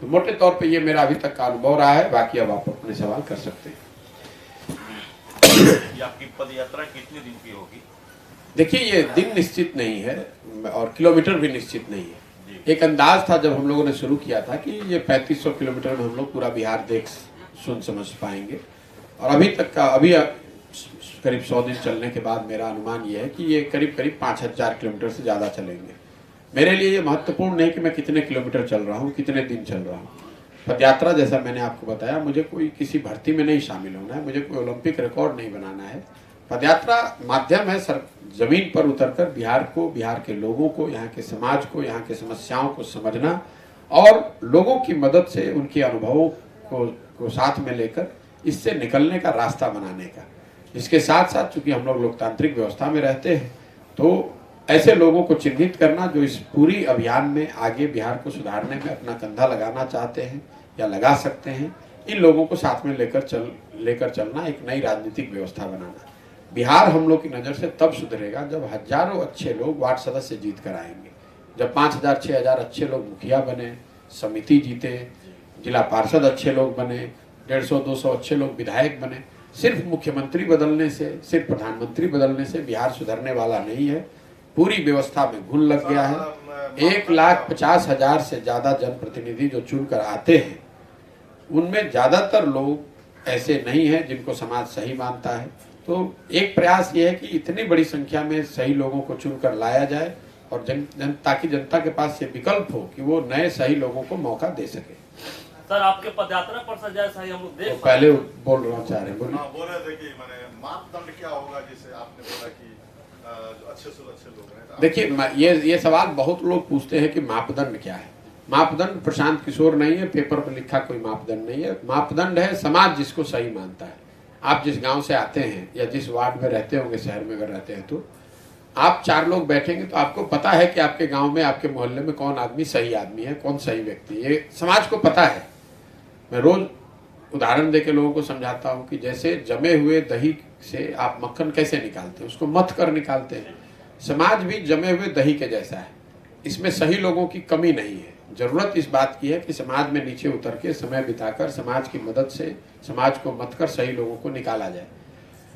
S1: तो मोटे तौर पे ये मेरा अभी तक का अनुभव रहा है। बाकी अब आप अपने सवाल कर सकते हैं।
S2: आपकी पद यात्रा कितने दिन की होगी?
S1: देखिए, ये दिन निश्चित नहीं है और किलोमीटर भी निश्चित नहीं है। एक अंदाज था जब हम लोगों ने शुरू किया था कि ये 3500 किलोमीटर में हम लोग पूरा बिहार देख सुन समझ पाएंगे। और अभी तक का करीब 100 दिन चलने के बाद मेरा अनुमान ये है कि ये करीब 5,000 किलोमीटर से ज़्यादा चलेंगे। मेरे लिए ये महत्वपूर्ण नहीं कि मैं कितने किलोमीटर चल रहा हूँ, कितने दिन चल रहा हूँ। पदयात्रा, जैसा मैंने आपको बताया, मुझे कोई किसी भर्ती में नहीं शामिल होना है, मुझे कोई ओलंपिक रिकॉर्ड नहीं बनाना है। पदयात्रा माध्यम है जमीन पर उतरकर बिहार को, बिहार के लोगों को, यहाँ के समाज को, यहाँ के समस्याओं को समझना और लोगों की मदद से उनके अनुभवों को साथ में लेकर इससे निकलने का रास्ता बनाने का। इसके साथ साथ चूंकि हम लोग लोकतांत्रिक व्यवस्था में रहते हैं, तो ऐसे लोगों को चिन्हित करना जो इस पूरी अभियान में आगे बिहार को सुधारने में अपना कंधा लगाना चाहते हैं या लगा सकते हैं, इन लोगों को साथ में लेकर चलना, एक नई राजनीतिक व्यवस्था बनाना। बिहार हम लोग की नज़र से तब सुधरेगा जब हजारों अच्छे लोग वार्ड सदस्य जीत कर आएंगे, जब 5,000, 6,000 अच्छे लोग मुखिया बने, समिति जीते, जिला पार्षद अच्छे लोग बने, 150-200 अच्छे लोग विधायक बने। सिर्फ मुख्यमंत्री बदलने से, सिर्फ प्रधानमंत्री बदलने से बिहार सुधरने वाला नहीं है। पूरी व्यवस्था में घुन लग गया है। 1,50,000 से ज़्यादा जनप्रतिनिधि जो चुनकर आते हैं, उनमें ज़्यादातर लोग ऐसे नहीं हैं जिनको समाज सही मानता है। तो एक प्रयास ये है कि इतनी बड़ी संख्या में सही लोगों को चुनकर लाया जाए और ताकि जनता के पास ये विकल्प हो कि वो नए सही लोगों को मौका दे सके।
S2: सर आपके पदयात्रा पर सर जैसा ही हम लोग
S1: तो
S2: देख
S1: पहले बोल रहा चाह रहे हैं, बोलिए।
S3: हाँ, बोल रहे थे कि माने मापदंड क्या होगा, जिसे आपने बोला कि जो अच्छे से अच्छे लोग हैं, तो
S1: देखिए, ये सवाल बहुत लोग पूछते हैं कि मापदंड क्या है। मापदंड प्रशांत किशोर नहीं है, पेपर पर लिखा कोई मापदंड नहीं है। मापदंड है समाज जिसको सही मानता है। आप जिस गांव से आते हैं या जिस वार्ड में रहते होंगे, शहर में अगर रहते हैं, तो आप 4 लोग बैठेंगे तो आपको पता है कि आपके गांव में, आपके मोहल्ले में कौन आदमी सही आदमी है, कौन सही व्यक्ति है। ये समाज को पता है। मैं रोज उदाहरण देके लोगों को समझाता हूँ कि जैसे जमे हुए दही से आप मक्खन कैसे निकालते हैं, उसको मथ कर निकालते हैं। समाज भी जमे हुए दही के जैसा है, इसमें सही लोगों की कमी नहीं है। जरूरत इस बात की है कि समाज में नीचे उतर के समय बिताकर समाज की मदद से समाज को मथ कर सही लोगों को निकाला जाए।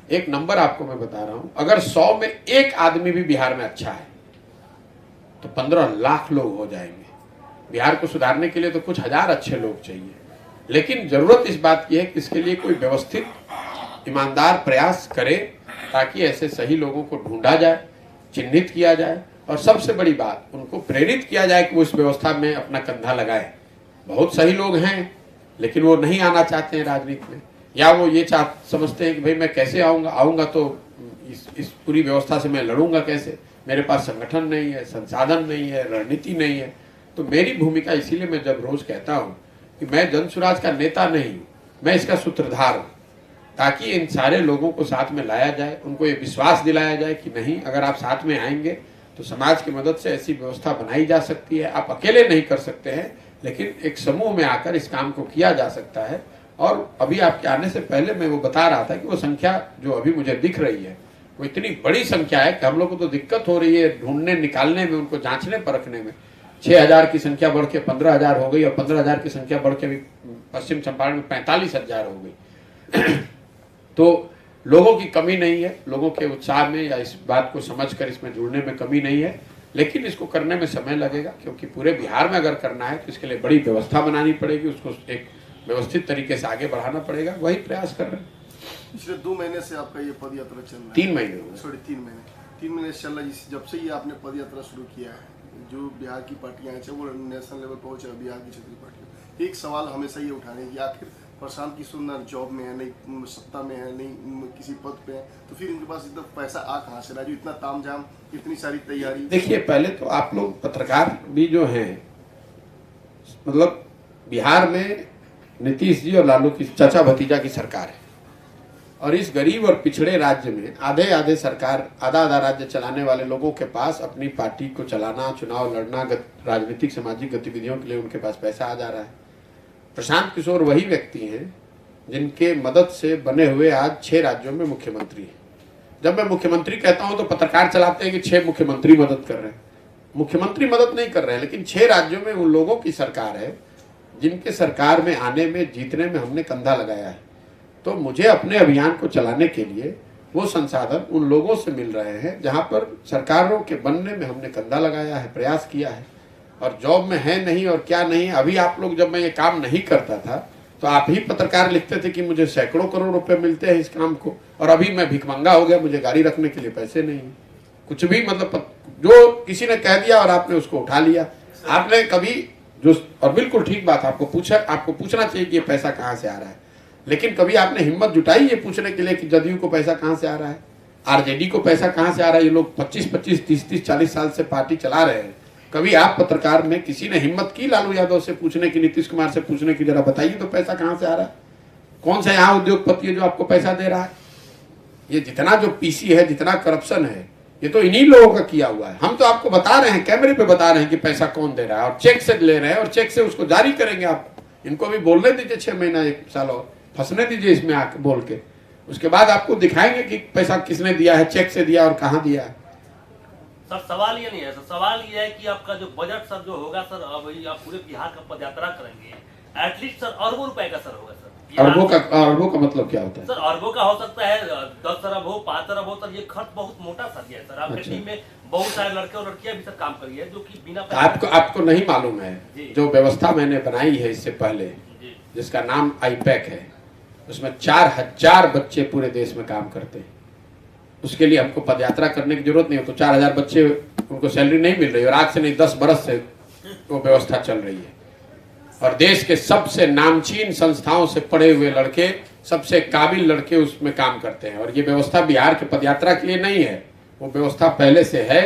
S1: एक नंबर आपको मैं बता रहा हूं, अगर 100 में 1 आदमी भी बिहार में अच्छा है तो 15 लाख लोग हो जाएंगे। बिहार को सुधारने के लिए तो कुछ हजार अच्छे लोग चाहिए, लेकिन जरूरत इस बात की है कि इसके लिए कोई व्यवस्थित ईमानदार प्रयास करे ताकि ऐसे सही लोगों को ढूंढा जाए, चिन्हित किया जाए और सबसे बड़ी बात, उनको प्रेरित किया जाए कि वो इस व्यवस्था में अपना कंधा लगाए। बहुत सही लोग हैं लेकिन वो नहीं आना चाहते हैं राजनीति में, या वो ये समझते हैं कि भाई मैं कैसे आऊँगा तो इस पूरी व्यवस्था से मैं लड़ूंगा कैसे, मेरे पास संगठन नहीं है, संसाधन नहीं है, रणनीति नहीं है। तो मेरी भूमिका इसीलिए मैं जब रोज कहता हूँ कि मैं जनसुराज का नेता नहीं हूँ, मैं इसका सूत्रधार हूँ, ताकि इन सारे लोगों को साथ में लाया जाए, उनको ये विश्वास दिलाया जाए कि नहीं, अगर आप साथ में आएंगे तो समाज की मदद से ऐसी व्यवस्था बनाई जा सकती है। आप अकेले नहीं कर सकते हैं, लेकिन एक समूह में आकर इस काम को किया जा सकता है। और अभी आपके आने से पहले मैं वो बता रहा था कि वो संख्या जो अभी मुझे दिख रही है वो इतनी बड़ी संख्या है कि हम लोग को तो दिक्कत हो रही है ढूंढने निकालने में, उनको जांचने परखने में। 6000 की संख्या बढ़ के 15,000 हो गई और 15,000 की संख्या बढ़ के अभी पश्चिम चंपारण में 45,000 हो गई। तो लोगों की कमी नहीं है, लोगों के उत्साह में या इस बात को समझकर इसमें जुड़ने में कमी नहीं है, लेकिन इसको करने में समय लगेगा, क्योंकि पूरे बिहार में अगर करना है तो इसके लिए बड़ी व्यवस्था बनानी पड़ेगी, उसको एक व्यवस्थित तरीके से आगे बढ़ाना पड़ेगा। वही प्रयास कर रहे हैं।
S3: पिछले 2 महीने से आपका ये पद यात्रा चल रहा है।
S1: 3 महीने हो गए।
S3: सॉरी 3 महीने से चल रहा है। जब से ये आपने पद यात्रा शुरू किया है, जो बिहार की पार्टियां हैं, चाहे वो नेशनल लेवल पर हो चाहे बिहार की क्षेत्रीय पार्टियां, एक सवाल हमेशा ये उठाने कि आखिर प्रशांत किशोर ना जॉब में है, नहीं सत्ता में है, नहीं किसी पद पे है, तो फिर इनके पास इतना पैसा आ कहाँ से रहा है, जो इतना तामझाम, इतनी सारी तैयारी।
S1: देखिए, पहले तो आप लोग पत्रकार भी जो हैं, मतलब बिहार में नीतीश जी और लालू की चाचा भतीजा की सरकार है, और इस गरीब और पिछड़े राज्य में आधे सरकार, आधा राज्य चलाने वाले लोगों के पास अपनी पार्टी को चलाना, चुनाव लड़ना, राजनीतिक सामाजिक गतिविधियों के लिए उनके पास पैसा आ जा रहा है। प्रशांत किशोर वही व्यक्ति हैं जिनके मदद से बने हुए आज 6 राज्यों में मुख्यमंत्री हैं। जब मैं मुख्यमंत्री कहता हूं तो पत्रकार चलाते हैं कि 6 मुख्यमंत्री मदद कर रहे हैं। मुख्यमंत्री मदद नहीं कर रहे हैं, लेकिन 6 राज्यों में उन लोगों की सरकार है जिनके सरकार में आने में, जीतने में हमने कंधा लगाया है। तो मुझे अपने अभियान को चलाने के लिए वो संसाधन उन लोगों से मिल रहे हैं जहां पर सरकारों के बनने में हमने कंधा लगाया है, प्रयास किया है। और जॉब में है नहीं और क्या नहीं। अभी आप लोग, जब मैं ये काम नहीं करता था तो आप ही पत्रकार लिखते थे कि मुझे सैकड़ों करोड़ रुपए मिलते हैं इस काम को, और अभी मैं भिखमंगा हो गया, मुझे गाड़ी रखने के लिए पैसे नहीं है। कुछ भी, मतलब जो किसी ने कह दिया और आपने उसको उठा लिया। आपने कभी जो, और बिल्कुल ठीक बात, आपको पूछना चाहिए कि ये पैसा कहाँ से आ रहा है, लेकिन कभी आपने हिम्मत जुटाई ये पूछने के लिए कि जदयू को पैसा कहाँ से आ रहा है, आरजेडी को पैसा कहाँ से आ रहा है। ये लोग 25-25, 30-30, 40 साल से पार्टी चला रहे हैं। कभी आप पत्रकार में किसी ने हिम्मत की लालू यादव से पूछने की, नीतीश कुमार से पूछने की, जरा बताइए तो पैसा कहाँ से आ रहा है? कौन सा यहाँ उद्योगपति है जो आपको पैसा दे रहा है? ये जितना जो पीसी है, जितना करप्शन है, ये तो इन्हीं लोगों का किया हुआ है। हम तो आपको बता रहे हैं, कैमरे पे बता रहे हैं कि पैसा कौन दे रहा है, और चेक से ले रहे हैं और चेक से उसको जारी करेंगे। आप इनको भी बोलने दीजिए 6 महीना 1 साल और फंसने दीजिए इसमें आके बोल के, उसके बाद आपको दिखाएंगे कि पैसा किसने दिया है, चेक से दिया और कहाँ दिया है।
S2: सर सवाल ये नहीं है सर, सवाल ये है कि आपका जो बजट सर जो होगा सर, अब आप पूरे बिहार का पदयात्रा करेंगे, एटलीस्ट सर अरबों रुपए का सर होगा सर।
S1: अरबों का मतलब क्या होता है
S2: सर? अरबों का हो सकता है 10 अरब हो, 5 अरब हो सर। ये खर्च बहुत मोटा सर है सर। आपके टीम में बहुत सारे लड़के और लड़कियां भी सर काम करी है जो कि बिना
S1: आपको नहीं मालूम है, जो व्यवस्था मैंने बनाई है इससे पहले, जिसका नाम आईपैक है, उसमें 4000 बच्चे पूरे देश में काम करते हैं। उसके लिए हमको पदयात्रा करने की जरूरत नहीं हो। तो 4000 बच्चे, उनको सैलरी नहीं मिल रही, और आज से नहीं 10 बरस से वो व्यवस्था चल रही है। और देश के सबसे नामचीन संस्थाओं से पढ़े हुए लड़के, सबसे काबिल लड़के उसमें काम करते हैं। और ये व्यवस्था बिहार के पदयात्रा के लिए नहीं है, वो व्यवस्था पहले से है,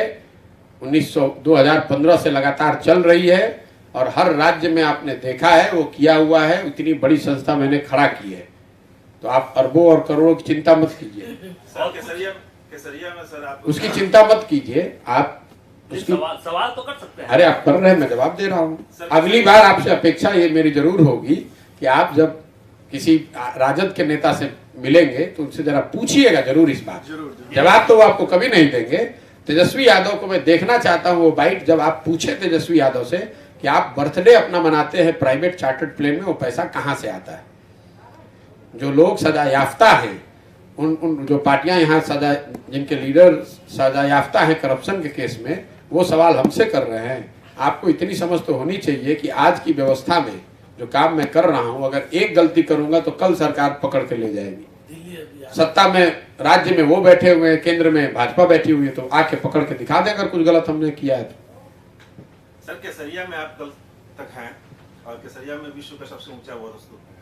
S1: 2015 से लगातार चल रही है और हर राज्य में आपने देखा है वो किया हुआ है। इतनी बड़ी संस्था मैंने खड़ा की है, तो आप अरबों और करोड़ों की चिंता मत कीजिए।
S4: केसरिया में सर आप
S1: उसकी चिंता मत कीजिए आप। उसकी
S2: सवाल तो कर सकते हैं।
S1: अरे आप कर रहे हैं, मैं जवाब दे रहा हूँ। अगली बार आपसे अपेक्षा ये मेरी जरूर होगी कि आप जब किसी राजद के नेता से मिलेंगे तो उनसे जरा पूछिएगा जरूर इस बात। जवाब तो वो आपको कभी नहीं देंगे। तेजस्वी यादव को मैं देखना चाहता हूँ वो बाइट, जब आप पूछे तेजस्वी यादव से कि आप बर्थडे अपना मनाते हैं प्राइवेट चार्टर्ड प्लेन में, वो पैसा कहाँ से आता है? जो लोग सजा याफ्ता हैं, उन जो पार्टियां यहाँ सजा, जिनके लीडर सजा याफ्ता हैं करप्शन के केस में, वो सवाल हमसे कर रहे हैं। आपको इतनी समझ तो होनी चाहिए कि आज की व्यवस्था में जो काम मैं कर रहा हूं, अगर एक गलती करूंगा तो कल सरकार पकड़ के ले जाएगी। सत्ता में राज्य में वो बैठे हुए हैं, केंद्र में भाजपा बैठी हुई है, तो आके पकड़ के दिखा दे अगर कुछ गलत हमने किया है तो।
S4: सर केसरिया में आप कल तक हैं और केसरिया में विश्व का सबसे ऊंचा बौद्ध स्तूप है,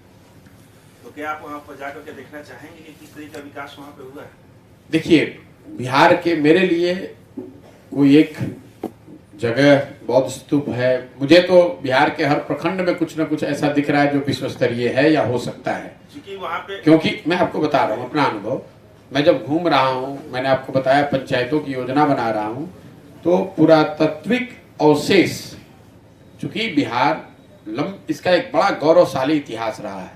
S4: तो क्या आप वहां पर जाकर के देखना चाहेंगे कि किस तरीके का विकास वहां पे हुआ है?
S1: देखिए, बिहार के मेरे लिए कोई एक जगह बौद्ध स्तूप है, मुझे तो बिहार के हर प्रखंड में कुछ ना कुछ ऐसा दिख रहा है जो विश्व स्तरीय है या हो सकता है। क्योंकि मैं आपको बता रहा हूँ अपना अनुभव, मैं जब घूम रहा हूँ, मैंने आपको बताया पंचायतों की योजना बना रहा हूँ, तो पुरातात्विक अवशेष, चूंकि बिहार इसका एक बड़ा गौरवशाली इतिहास रहा है,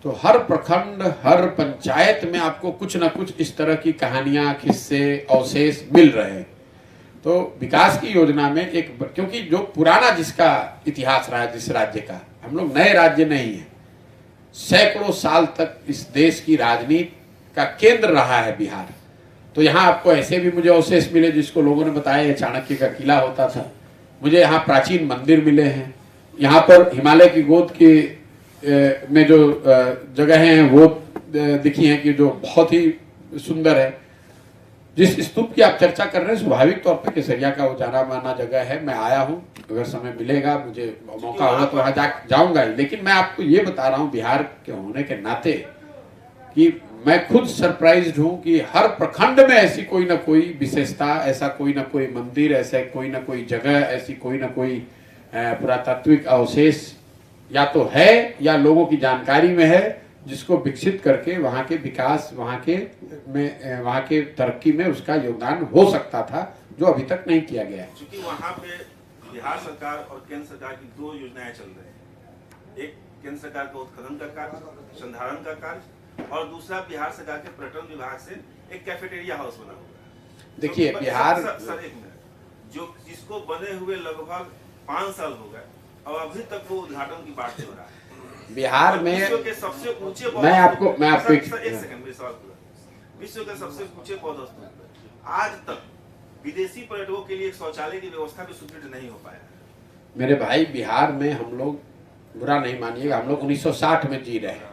S1: तो हर प्रखंड हर पंचायत में आपको कुछ ना कुछ इस तरह की कहानियां, किस्से, अवशेष मिल रहे हैं। तो विकास की योजना में एक, क्योंकि जो पुराना जिसका इतिहास रहा है जिस राज्य का, हम लोग नए राज्य नहीं है, सैकड़ों साल तक इस देश की राजनीति का केंद्र रहा है बिहार। तो यहाँ आपको ऐसे भी मुझे अवशेष मिले जिसको लोगों ने बताया चाणक्य का किला होता था, मुझे यहाँ प्राचीन मंदिर मिले हैं, यहाँ पर हिमालय की गोद के में जो जगह हैं वो दिखी हैं कि जो बहुत ही सुंदर है। जिस स्तूप की आप चर्चा कर रहे हैं स्वाभाविक तौर पे केसरिया का वो जाना माना जगह है, मैं आया हूँ, अगर समय मिलेगा मुझे मौका होगा तो वहां जाऊंगा ही। लेकिन मैं आपको ये बता रहा हूँ बिहार के होने के नाते कि मैं खुद सरप्राइज्ड हूँ कि हर प्रखंड में ऐसी कोई ना कोई विशेषता, ऐसा कोई ना कोई मंदिर, ऐसा कोई ना कोई जगह, ऐसी कोई ना कोई पुरातात्विक अवशेष या तो है या लोगों की जानकारी में है, जिसको विकसित करके वहाँ के विकास, वहाँ के तरक्की में उसका योगदान हो सकता था, जो अभी तक नहीं किया गया है।
S4: क्योंकि वहाँ पे बिहार सरकार और केंद्र सरकार की दो योजनाएं चल रही हैं, एक केंद्र सरकार का उत्खनन का कार्य, संधारण का कार्य, और दूसरा बिहार सरकार के पर्यटन विभाग से एक कैफेटेरिया हाउस बना हुआ है।
S1: देखिए बिहार
S4: सर एक मिनट, जो जिसको बने हुए लगभग 5 साल हो गए और अभी तक वो उद्घाटन की बात हो रहा है।
S1: बिहार में
S4: विश्व के सबसे ऊंचे
S1: मैं आपको
S4: एक सेकंड मेरे सवाल पूरा, विश्व के सबसे ऊंचे बौद्ध स्तूप आज तक विदेशी पर्यटकों के लिए एक शौचालय की व्यवस्था भी सुदृढ़ नहीं हो पाया।
S1: मेरे भाई, बिहार में हम लोग, बुरा नहीं मानिएगा, हम लोग 1960 में जी रहे हैं,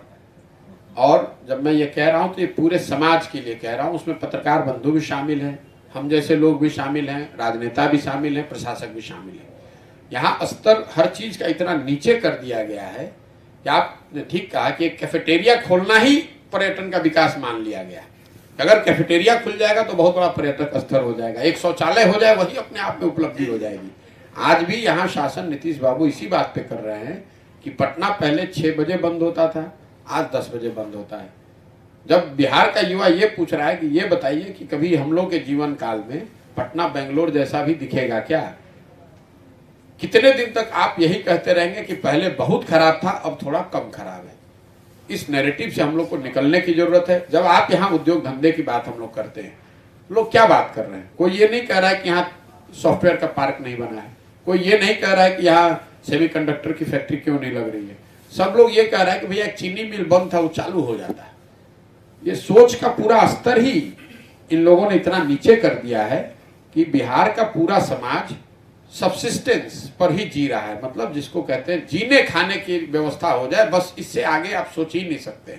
S1: और जब मैं ये कह रहा हूँ तो ये पूरे समाज के लिए कह रहा हूँ, उसमें पत्रकार बंधु भी शामिल हैं, हम जैसे लोग भी शामिल हैं, राजनेता भी शामिल हैं, प्रशासक भी शामिल हैं। यहाँ स्तर हर चीज का इतना नीचे कर दिया गया है कि आपने ठीक कहा कि एक कैफेटेरिया खोलना ही पर्यटन का विकास मान लिया गया है। अगर कैफेटेरिया खुल जाएगा तो बहुत बड़ा पर्यटक स्थल हो जाएगा, एक शौचालय हो जाए वही अपने आप में उपलब्धि हो जाएगी। आज भी यहाँ शासन नीतीश बाबू इसी बात पे कर रहे हैं कि पटना पहले 6 बजे बंद होता था, आज 10 बजे बंद होता है। जब बिहार का युवा ये पूछ रहा है कि ये बताइए कि कभी हम लोग के जीवन काल में पटना बेंगलोर जैसा भी दिखेगा क्या? कितने दिन तक आप यही कहते रहेंगे कि पहले बहुत खराब था, अब थोड़ा कम खराब है? इस नैरेटिव से हम लोग को निकलने की जरूरत है। जब आप यहाँ उद्योग धंधे की बात हम लोग करते हैं, लोग क्या बात कर रहे हैं? कोई ये नहीं कह रहा है कि यहाँ सॉफ्टवेयर का पार्क नहीं बना है, कोई ये नहीं कह रहा है कि यहाँ सेमीकंडक्टर की फैक्ट्री क्यों नहीं लग रही है। सब लोग ये कह रहा है कि भैया एक चीनी मिल बंद था, वो चालू हो जाता है। ये सोच का पूरा स्तर ही इन लोगों ने इतना नीचे कर दिया है कि बिहार का पूरा समाज सबसिस्टेंस पर ही जी रहा है, मतलब जिसको कहते हैं जीने खाने की व्यवस्था हो जाए, बस इससे आगे आप सोच ही नहीं सकते।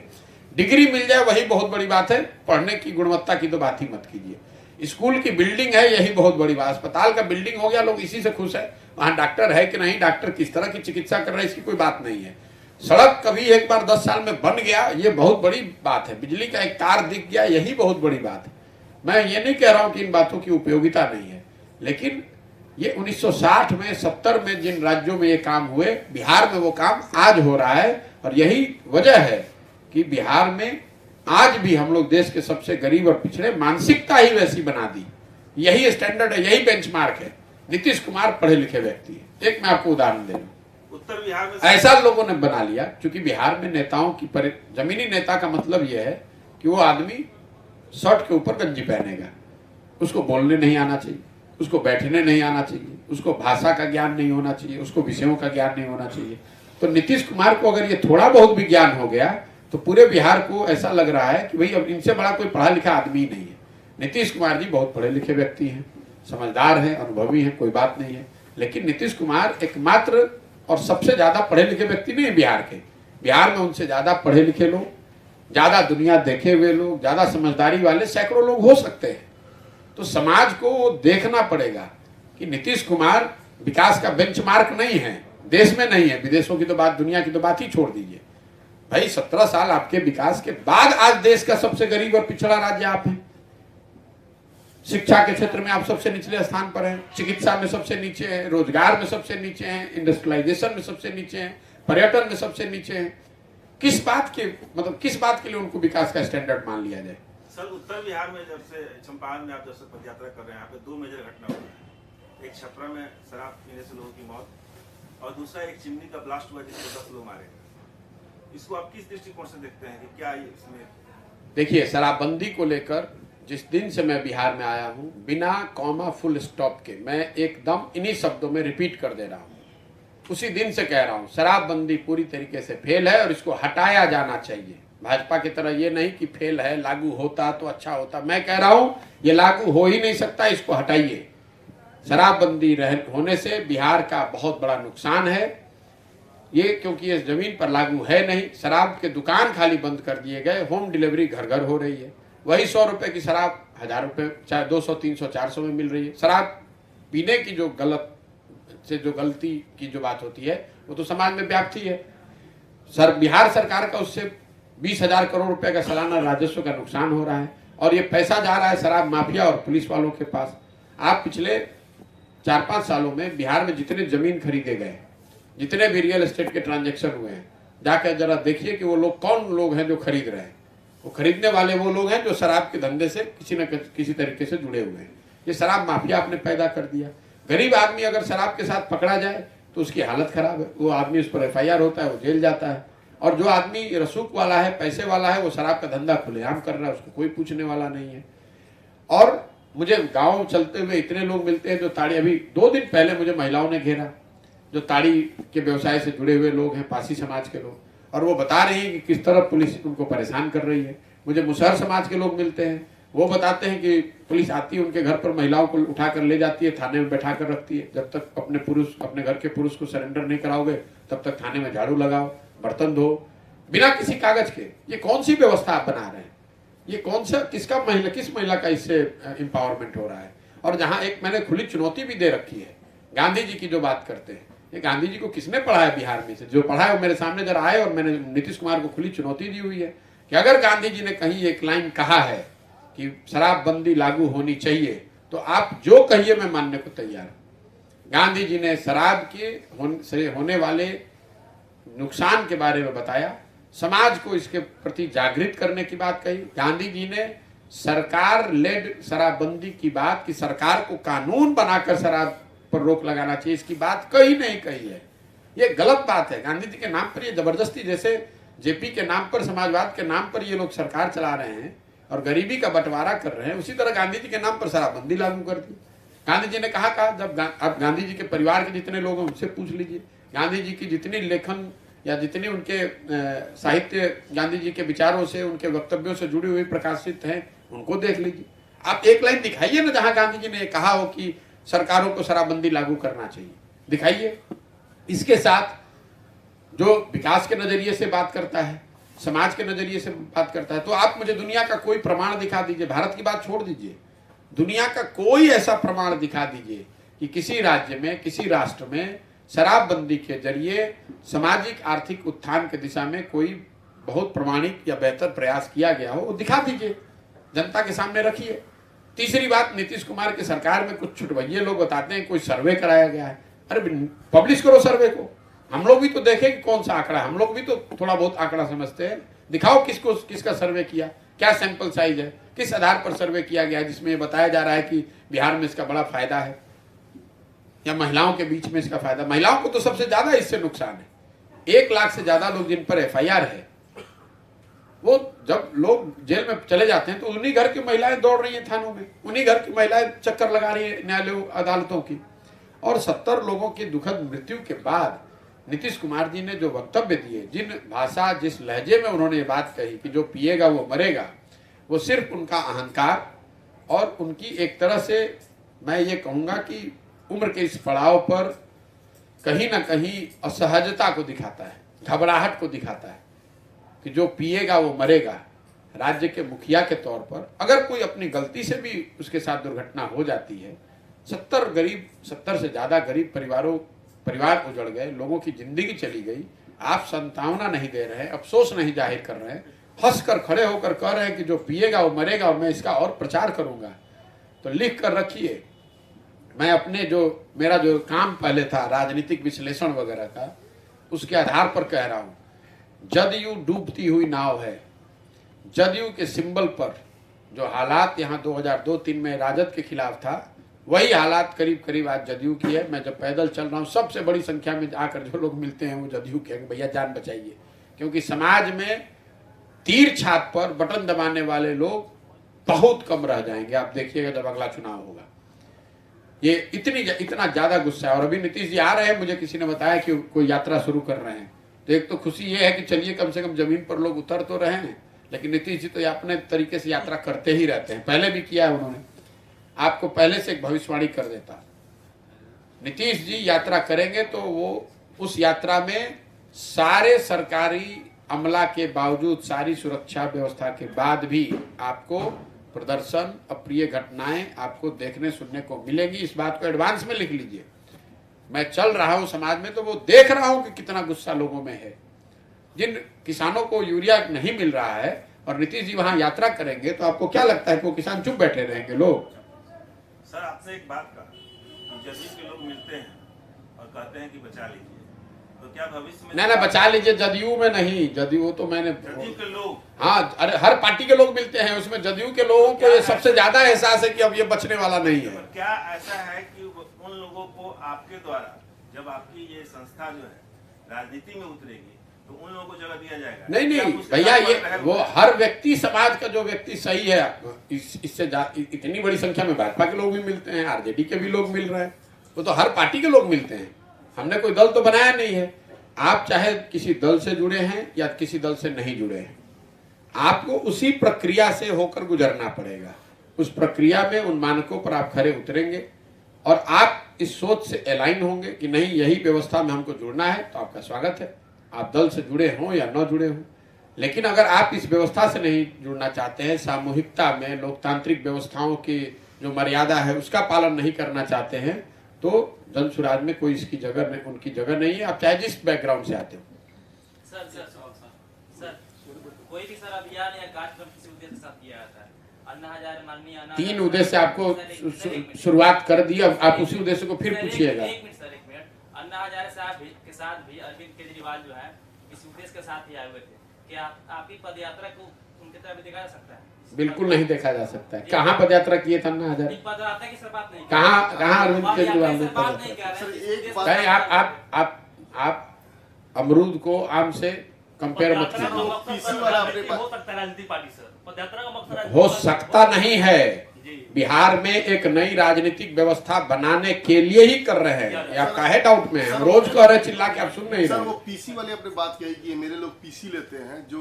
S1: डिग्री मिल जाए वही बहुत बड़ी बात है, पढ़ने की गुणवत्ता की तो बात ही मत कीजिए। स्कूल की बिल्डिंग है यही बहुत बड़ी बात, अस्पताल का बिल्डिंग हो गया लोग इसी से खुश है, वहां डॉक्टर है कि नहीं, डॉक्टर किस तरह की चिकित्सा कर रहे हैं, इसकी कोई बात नहीं है। सड़क कभी एक बार 10 साल में बन गया, ये बहुत बड़ी बात है। बिजली का एक तार दिख गया, यही बहुत बड़ी बात है। मैं ये नहीं कह रहा हूं कि इन बातों की उपयोगिता नहीं है, लेकिन ये 1960 में 70 में जिन राज्यों में ये काम हुए, बिहार में वो काम आज हो रहा है। और यही वजह है कि बिहार में आज भी हम लोग देश के सबसे गरीब और पिछड़े, मानसिकता ही वैसी बना दी। यही स्टैंडर्ड है, यही बेंचमार्क है। नीतीश कुमार पढ़े लिखे व्यक्ति है। एक मैं आपको उदाहरण दे रहा हूं,
S4: उत्तर बिहार में
S1: ऐसा लोगों ने बना लिया, क्योंकि बिहार में नेताओं की जमीनी नेता का मतलब यह है कि वो आदमी शर्ट के ऊपर गंजी पहनेगा, उसको बोलने नहीं आना चाहिए, उसको बैठने नहीं आना चाहिए, उसको भाषा का ज्ञान नहीं होना चाहिए, उसको विषयों का ज्ञान नहीं होना चाहिए। तो नीतीश कुमार को अगर ये थोड़ा बहुत भी ज्ञान हो गया तो पूरे बिहार को ऐसा लग रहा है कि भाई अब इनसे बड़ा कोई पढ़ा लिखा आदमी ही नहीं है। नीतीश कुमार जी बहुत पढ़े लिखे व्यक्ति हैं, समझदार हैं, अनुभवी हैं, कोई बात नहीं है। लेकिन नीतीश कुमार एकमात्र और सबसे ज्यादा पढ़े लिखे व्यक्ति नहीं बिहार के। बिहार में उनसे ज्यादा पढ़े लिखे लोग, ज्यादा दुनिया देखे हुए लोग, ज्यादा समझदारी वाले सैकड़ों लोग हो सकते हैं। तो समाज को देखना पड़ेगा कि नीतीश कुमार विकास का बेंचमार्क नहीं है, देश में नहीं है, विदेशों की तो बात, दुनिया की तो बात ही छोड़ दीजिए भाई। 17 साल आपके विकास के बाद आज देश का सबसे गरीब और पिछड़ा राज्य आप हैं। शिक्षा के क्षेत्र में आप सबसे निचले स्थान पर हैं, चिकित्सा में सबसे नीचे हैं, रोजगार में सबसे नीचे हैं, इंडस्ट्रियलाइजेशन में सबसे नीचे हैं, पर्यटन में सबसे नीचे हैं। किस बात के लिए उनको विकास का स्टैंडर्ड मान लिया जाए?
S4: सर, उत्तर बिहार में जब से चंपारण में आप जब से पद यात्रा कर रहे हैं, यहाँ पे 2 मेजर घटना हुई है। एक छपरा में शराब पीने से लोगों की मौत, और दूसरा एक चिमनी का ब्लास्ट हुआ जिसमें 10 लोग मारे गए। इसको आप किस दृष्टिकोण से देखते हैं कि क्या इसमें? देखिए,
S1: शराबबंदी को लेकर जिस दिन से मैं बिहार में आया हूं, बिना कॉमा फुल स्टॉप के मैं एकदम इन्हीं शब्दों में रिपीट कर दे रहा हूं। उसी दिन से कह रहा हूं, शराबबंदी पूरी तरीके से फेल है और इसको हटाया जाना चाहिए। भाजपा की तरह ये नहीं कि फेल है, लागू होता तो अच्छा होता। मैं कह रहा हूं ये लागू हो ही नहीं सकता, इसको हटाइए। शराबबंदी होने से बिहार का बहुत बड़ा नुकसान है। ये क्योंकि इस जमीन पर लागू है नहीं, शराब के दुकान खाली बंद कर दिए गए, होम डिलीवरी घर घर हो रही है। वही 100 रुपए की शराब 1000 रुपए, चाहे 200, 300, 400 में मिल रही है। शराब पीने की जो गलती की जो बात होती है वो तो समाज में व्याप्ति है। बिहार सरकार का उससे 20,000 करोड़ रुपए का सालाना राजस्व का नुकसान हो रहा है, और ये पैसा जा रहा है शराब माफिया और पुलिस वालों के पास। आप पिछले 4-5 सालों में बिहार में जितने जमीन खरीदे गए, जितने भी रियल एस्टेट के ट्रांजैक्शन हुए हैं, जाकर जरा देखिए कि वो लोग कौन लोग हैं जो खरीद रहे हैं। वो खरीदने वाले वो लोग हैं जो शराब के धंधे से किसी न किसी तरीके से जुड़े हुए हैं। ये शराब माफिया आपने पैदा कर दिया। गरीब आदमी अगर शराब के साथ पकड़ा जाए तो उसकी हालत खराब है, वो आदमी उस पर FIR होता है, वो जेल जाता है। और जो आदमी रसूख वाला है, पैसे वाला है, वो शराब का धंधा खुलेआम कर रहा है, उसको कोई पूछने वाला नहीं है। और मुझे गांव चलते हुए इतने लोग मिलते हैं जो ताड़ी, अभी 2 दिन पहले मुझे महिलाओं ने घेरा, जो ताड़ी के व्यवसाय से जुड़े हुए लोग हैं, पासी समाज के लोग, और वो बता रही है कि किस तरह पुलिस उनको परेशान कर रही है। मुझे मुसहर समाज के लोग मिलते हैं, वो बताते हैं कि पुलिस आती है उनके घर पर, महिलाओं को उठा कर ले जाती है, थाने में बैठा कर रखती है। जब तक अपने घर के पुरुष को सरेंडर नहीं कराओगे तब तक थाने में झाड़ू लगाओ, बर्तन धो, बिना किसी कागज के। ये कौन सी व्यवस्था आप बना रहे हैं? ये कौन सा किस महिला का इससे एम्पावरमेंट हो रहा है? और जहां एक मैंने खुली चुनौती भी दे रखी है, गांधी जी की जो बात करते हैं, ये गांधी जी को किसने पढ़ा है बिहार में से? जो पढ़ा है वो मेरे सामने जरा आए। और मैंने नीतीश कुमार को खुली चुनौती दी हुई है कि अगर गांधी जी ने कहीं एक लाइन कहा है कि शराबबंदी लागू होनी चाहिए, तो आप जो कहिए मैं मानने को तैयार हूं। गांधी जी ने शराब के होने वाले नुकसान के बारे में बताया, समाज को इसके प्रति जागृत करने की बात कही। गांधी जी ने सरकार लेड शराबबंदी की बात, कि सरकार को कानून बनाकर शराब पर रोक लगाना चाहिए, इसकी बात कहीं नहीं कही है। ये गलत बात है। गांधी जी के नाम पर ये जबरदस्ती, जैसे जेपी के नाम पर, समाजवाद के नाम पर ये लोग सरकार चला रहे हैं और गरीबी का बंटवारा कर रहे हैं, उसी तरह गांधी जी के नाम पर शराबबंदी लागू कर दी। गांधी जी ने कहा जब आप गांधी जी के परिवार के जितने लोग हैं उनसे पूछ लीजिए, गांधी जी की जितनी लेखन या जितने उनके साहित्य गांधी जी के विचारों से, उनके वक्तव्यों से जुड़ी हुई प्रकाशित हैं, उनको देख लीजिए। आप एक लाइन दिखाइए ना जहां गांधी जी ने कहा हो कि सरकारों को शराबबंदी लागू करना चाहिए, दिखाइए। इसके साथ जो विकास के नजरिए से बात करता है, समाज के नजरिए से बात करता है, तो आप मुझे दुनिया का कोई प्रमाण दिखा दीजिए। भारत की बात छोड़ दीजिए, दुनिया का कोई ऐसा प्रमाण दिखा दीजिए कि किसी राज्य में, किसी राष्ट्र में शराबबंदी के जरिए सामाजिक आर्थिक उत्थान की दिशा में कोई बहुत प्रमाणिक या बेहतर प्रयास किया गया हो, वो दिखा दीजिए, जनता के सामने रखिए। तीसरी बात, नीतीश कुमार की सरकार में कुछ छुटभैये लोग बताते हैं कोई सर्वे कराया गया है। अरे पब्लिश करो सर्वे को, हम लोग भी तो देखें कि कौन सा आंकड़ा, हम लोग भी तो थोड़ा बहुत आंकड़ा समझते हैं। दिखाओ किसको, किसका सर्वे किया, क्या सैंपल साइज है, किस आधार पर सर्वे किया गया जिसमें बताया जा रहा है कि बिहार में इसका बड़ा फायदा है या महिलाओं के बीच में इसका फायदा। महिलाओं को तो सबसे ज्यादा इससे नुकसान है। 1 लाख से ज्यादा लोग जिन पर FIR है, वो जब लोग जेल में चले जाते हैं तो उन्हीं घर की महिलाएं दौड़ रही हैं थानों में, उन्हीं घर की महिलाएं चक्कर लगा रही है न्यायालयों अदालतों की। और 70 लोगों की दुखद मृत्यु के बाद नीतीश कुमार जी ने जो वक्तव्य दिए, जिन भाषा, जिस लहजे में उन्होंने ये बात कही कि जो पिएगा वो मरेगा, वो सिर्फ उनका अहंकार और उनकी एक तरह से मैं ये कहूँगा कि उम्र के इस पड़ाव पर कहीं ना कहीं असहजता को दिखाता है, घबराहट को दिखाता है कि जो पिएगा वो मरेगा। राज्य के मुखिया के तौर पर अगर कोई अपनी गलती से भी उसके साथ दुर्घटना हो जाती है, 70 से ज्यादा गरीब परिवार उजड़ गए, लोगों की जिंदगी चली गई, आप सांत्वना नहीं दे रहे हैं, अफसोस नहीं जाहिर कर रहे हैं, हंस कर खड़े होकर कह रहे हैं कि जो पिएगा वो मरेगा और मैं इसका और प्रचार करूंगा, तो लिख कर रखिए। मैं अपने मेरा जो काम पहले था राजनीतिक विश्लेषण वगैरह का, उसके आधार पर कह रहा हूं, जदयू डूबती हुई नाव है। जदयू के सिंबल पर जो हालात यहाँ 2002-03 में राजद के खिलाफ था, वही हालात करीब करीब आज जदयू की है। मैं जब पैदल चल रहा हूँ, सबसे बड़ी संख्या में आकर जो लोग मिलते हैं वो जदयू के, भैया जान बचाइए, क्योंकि समाज में तीर छाप पर बटन दबाने वाले लोग बहुत कम रह जाएंगे। आप देखिएगा जब अगला चुनाव होगा, ये इतना ज्यादा गुस्सा है। और अभी नीतीश जी आ रहे हैं, मुझे किसी ने बताया कि कोई यात्रा शुरू कर रहे हैं, तो एक तो खुशी ये है कि चलिए कम से कम जमीन पर लोग उतर तो रहे हैं, लेकिन नीतीश जी तो अपने तरीके से यात्रा करते ही रहते हैं, पहले भी किया है उन्होंने। आपको पहले से एक भविष्यवाणी कर देता, नीतीश जी यात्रा करेंगे तो वो उस यात्रा में सारे सरकारी अमला के बावजूद, सारी सुरक्षा व्यवस्था के बाद भी आपको प्रदर्शन, अप्रिय घटनाएं आपको देखने सुनने को मिलेंगी। इस बात को एडवांस में लिख लीजिए। मैं चल रहा हूं समाज में तो वो देख रहा हूं कि कितना गुस्सा लोगों में है। जिन किसानों को यूरिया नहीं मिल रहा है और नीतीश जी वहां यात्रा करेंगे तो आपको क्या लगता है कि वो किसान चुप बैठे रहेंगे? लोग
S4: सर आपसे एक बात कहा, जदयू के लोग मिलते हैं और कहते हैं कि बचा लीजिए, तो क्या भविष्य में
S1: ना बचा लीजिए? जदयू में नहीं, जदयू तो मैंने,
S4: जदयू के लोग,
S1: हाँ, अरे हर पार्टी के लोग मिलते हैं, उसमें जदयू के लोगों को ये सबसे ज्यादा एहसास है कि अब ये बचने वाला नहीं है।
S4: क्या ऐसा है कि उन लोगों को आपके द्वारा, जब आपकी ये संस्था जो है राजनीति में उतरेगी, तो उन लोगों को जगह दिया जाएगा?
S1: नहीं भैया, ये वो हर व्यक्ति, समाज का जो व्यक्ति सही है, इससे इतनी बड़ी संख्या में भाजपा के लोग भी मिलते हैं, RJD के भी लोग मिल रहे हैं, वो तो हर पार्टी के लोग मिलते हैं। हमने कोई दल तो बनाया नहीं है। आप चाहे किसी दल से जुड़े हैं या किसी दल से नहीं जुड़े हैं, आपको उसी प्रक्रिया से होकर गुजरना पड़ेगा। उस प्रक्रिया में उन मानकों पर आप खरे उतरेंगे और आप इस सोच से अलाइन होंगे कि नहीं, यही व्यवस्था में हमको जुड़ना है, तो आपका स्वागत है। आप दल से जुड़े हों या न जुड़े हों, लेकिन अगर आप इस व्यवस्था से नहीं जुड़ना चाहते हैं, सामूहिकता में लोकतांत्रिक व्यवस्थाओं की जो मर्यादा है उसका पालन नहीं करना चाहते हैं, तो जन सुराज में कोई इसकी जगह नहीं, उनकी जगह नहीं है। आप चाहे जिस बैकग्राउंड से आते हो।
S5: सर कोई भी सर अभियान या कार्यक्रम किसी उद्देश्य के साथ किया जाता है। अन्ना हजारे माननीय
S1: 3 उद्देश्य आपको शुरुआत कर दी, अब आप उसी उद्देश्य को फिर पूछिएगा।
S5: एक मिनट अन्ना हजारे साहब के साथ भी अरविंद केजरीवाल जो है इस उद्देश्य के साथ ही आए हुए थे। क्या आपकी पदयात्रा को उनके तरफ भी देखा जा सकता है?
S1: बिल्कुल नहीं देखा जा सकता है। कहाँ पदयात्रा किए थे अन्ना हजारे?
S5: पदयात्रा की सर बात नहीं,
S1: कहाँ अरविंद केजरीवाल ने पदयात्रा? आप अमरूद को आम से कंपेयर मत कीजिए। हो सकता नहीं है, बिहार में एक नई राजनीतिक व्यवस्था बनाने के लिए ही कर रहे हैं। आप काहे डाउट में हैं? हम रोज कह रहे हैं, चिल्ला के आप सुन नहीं रहे।
S3: वो पीसी वाले अपने बात कही कि मेरे लोग पीसी लेते हैं, जो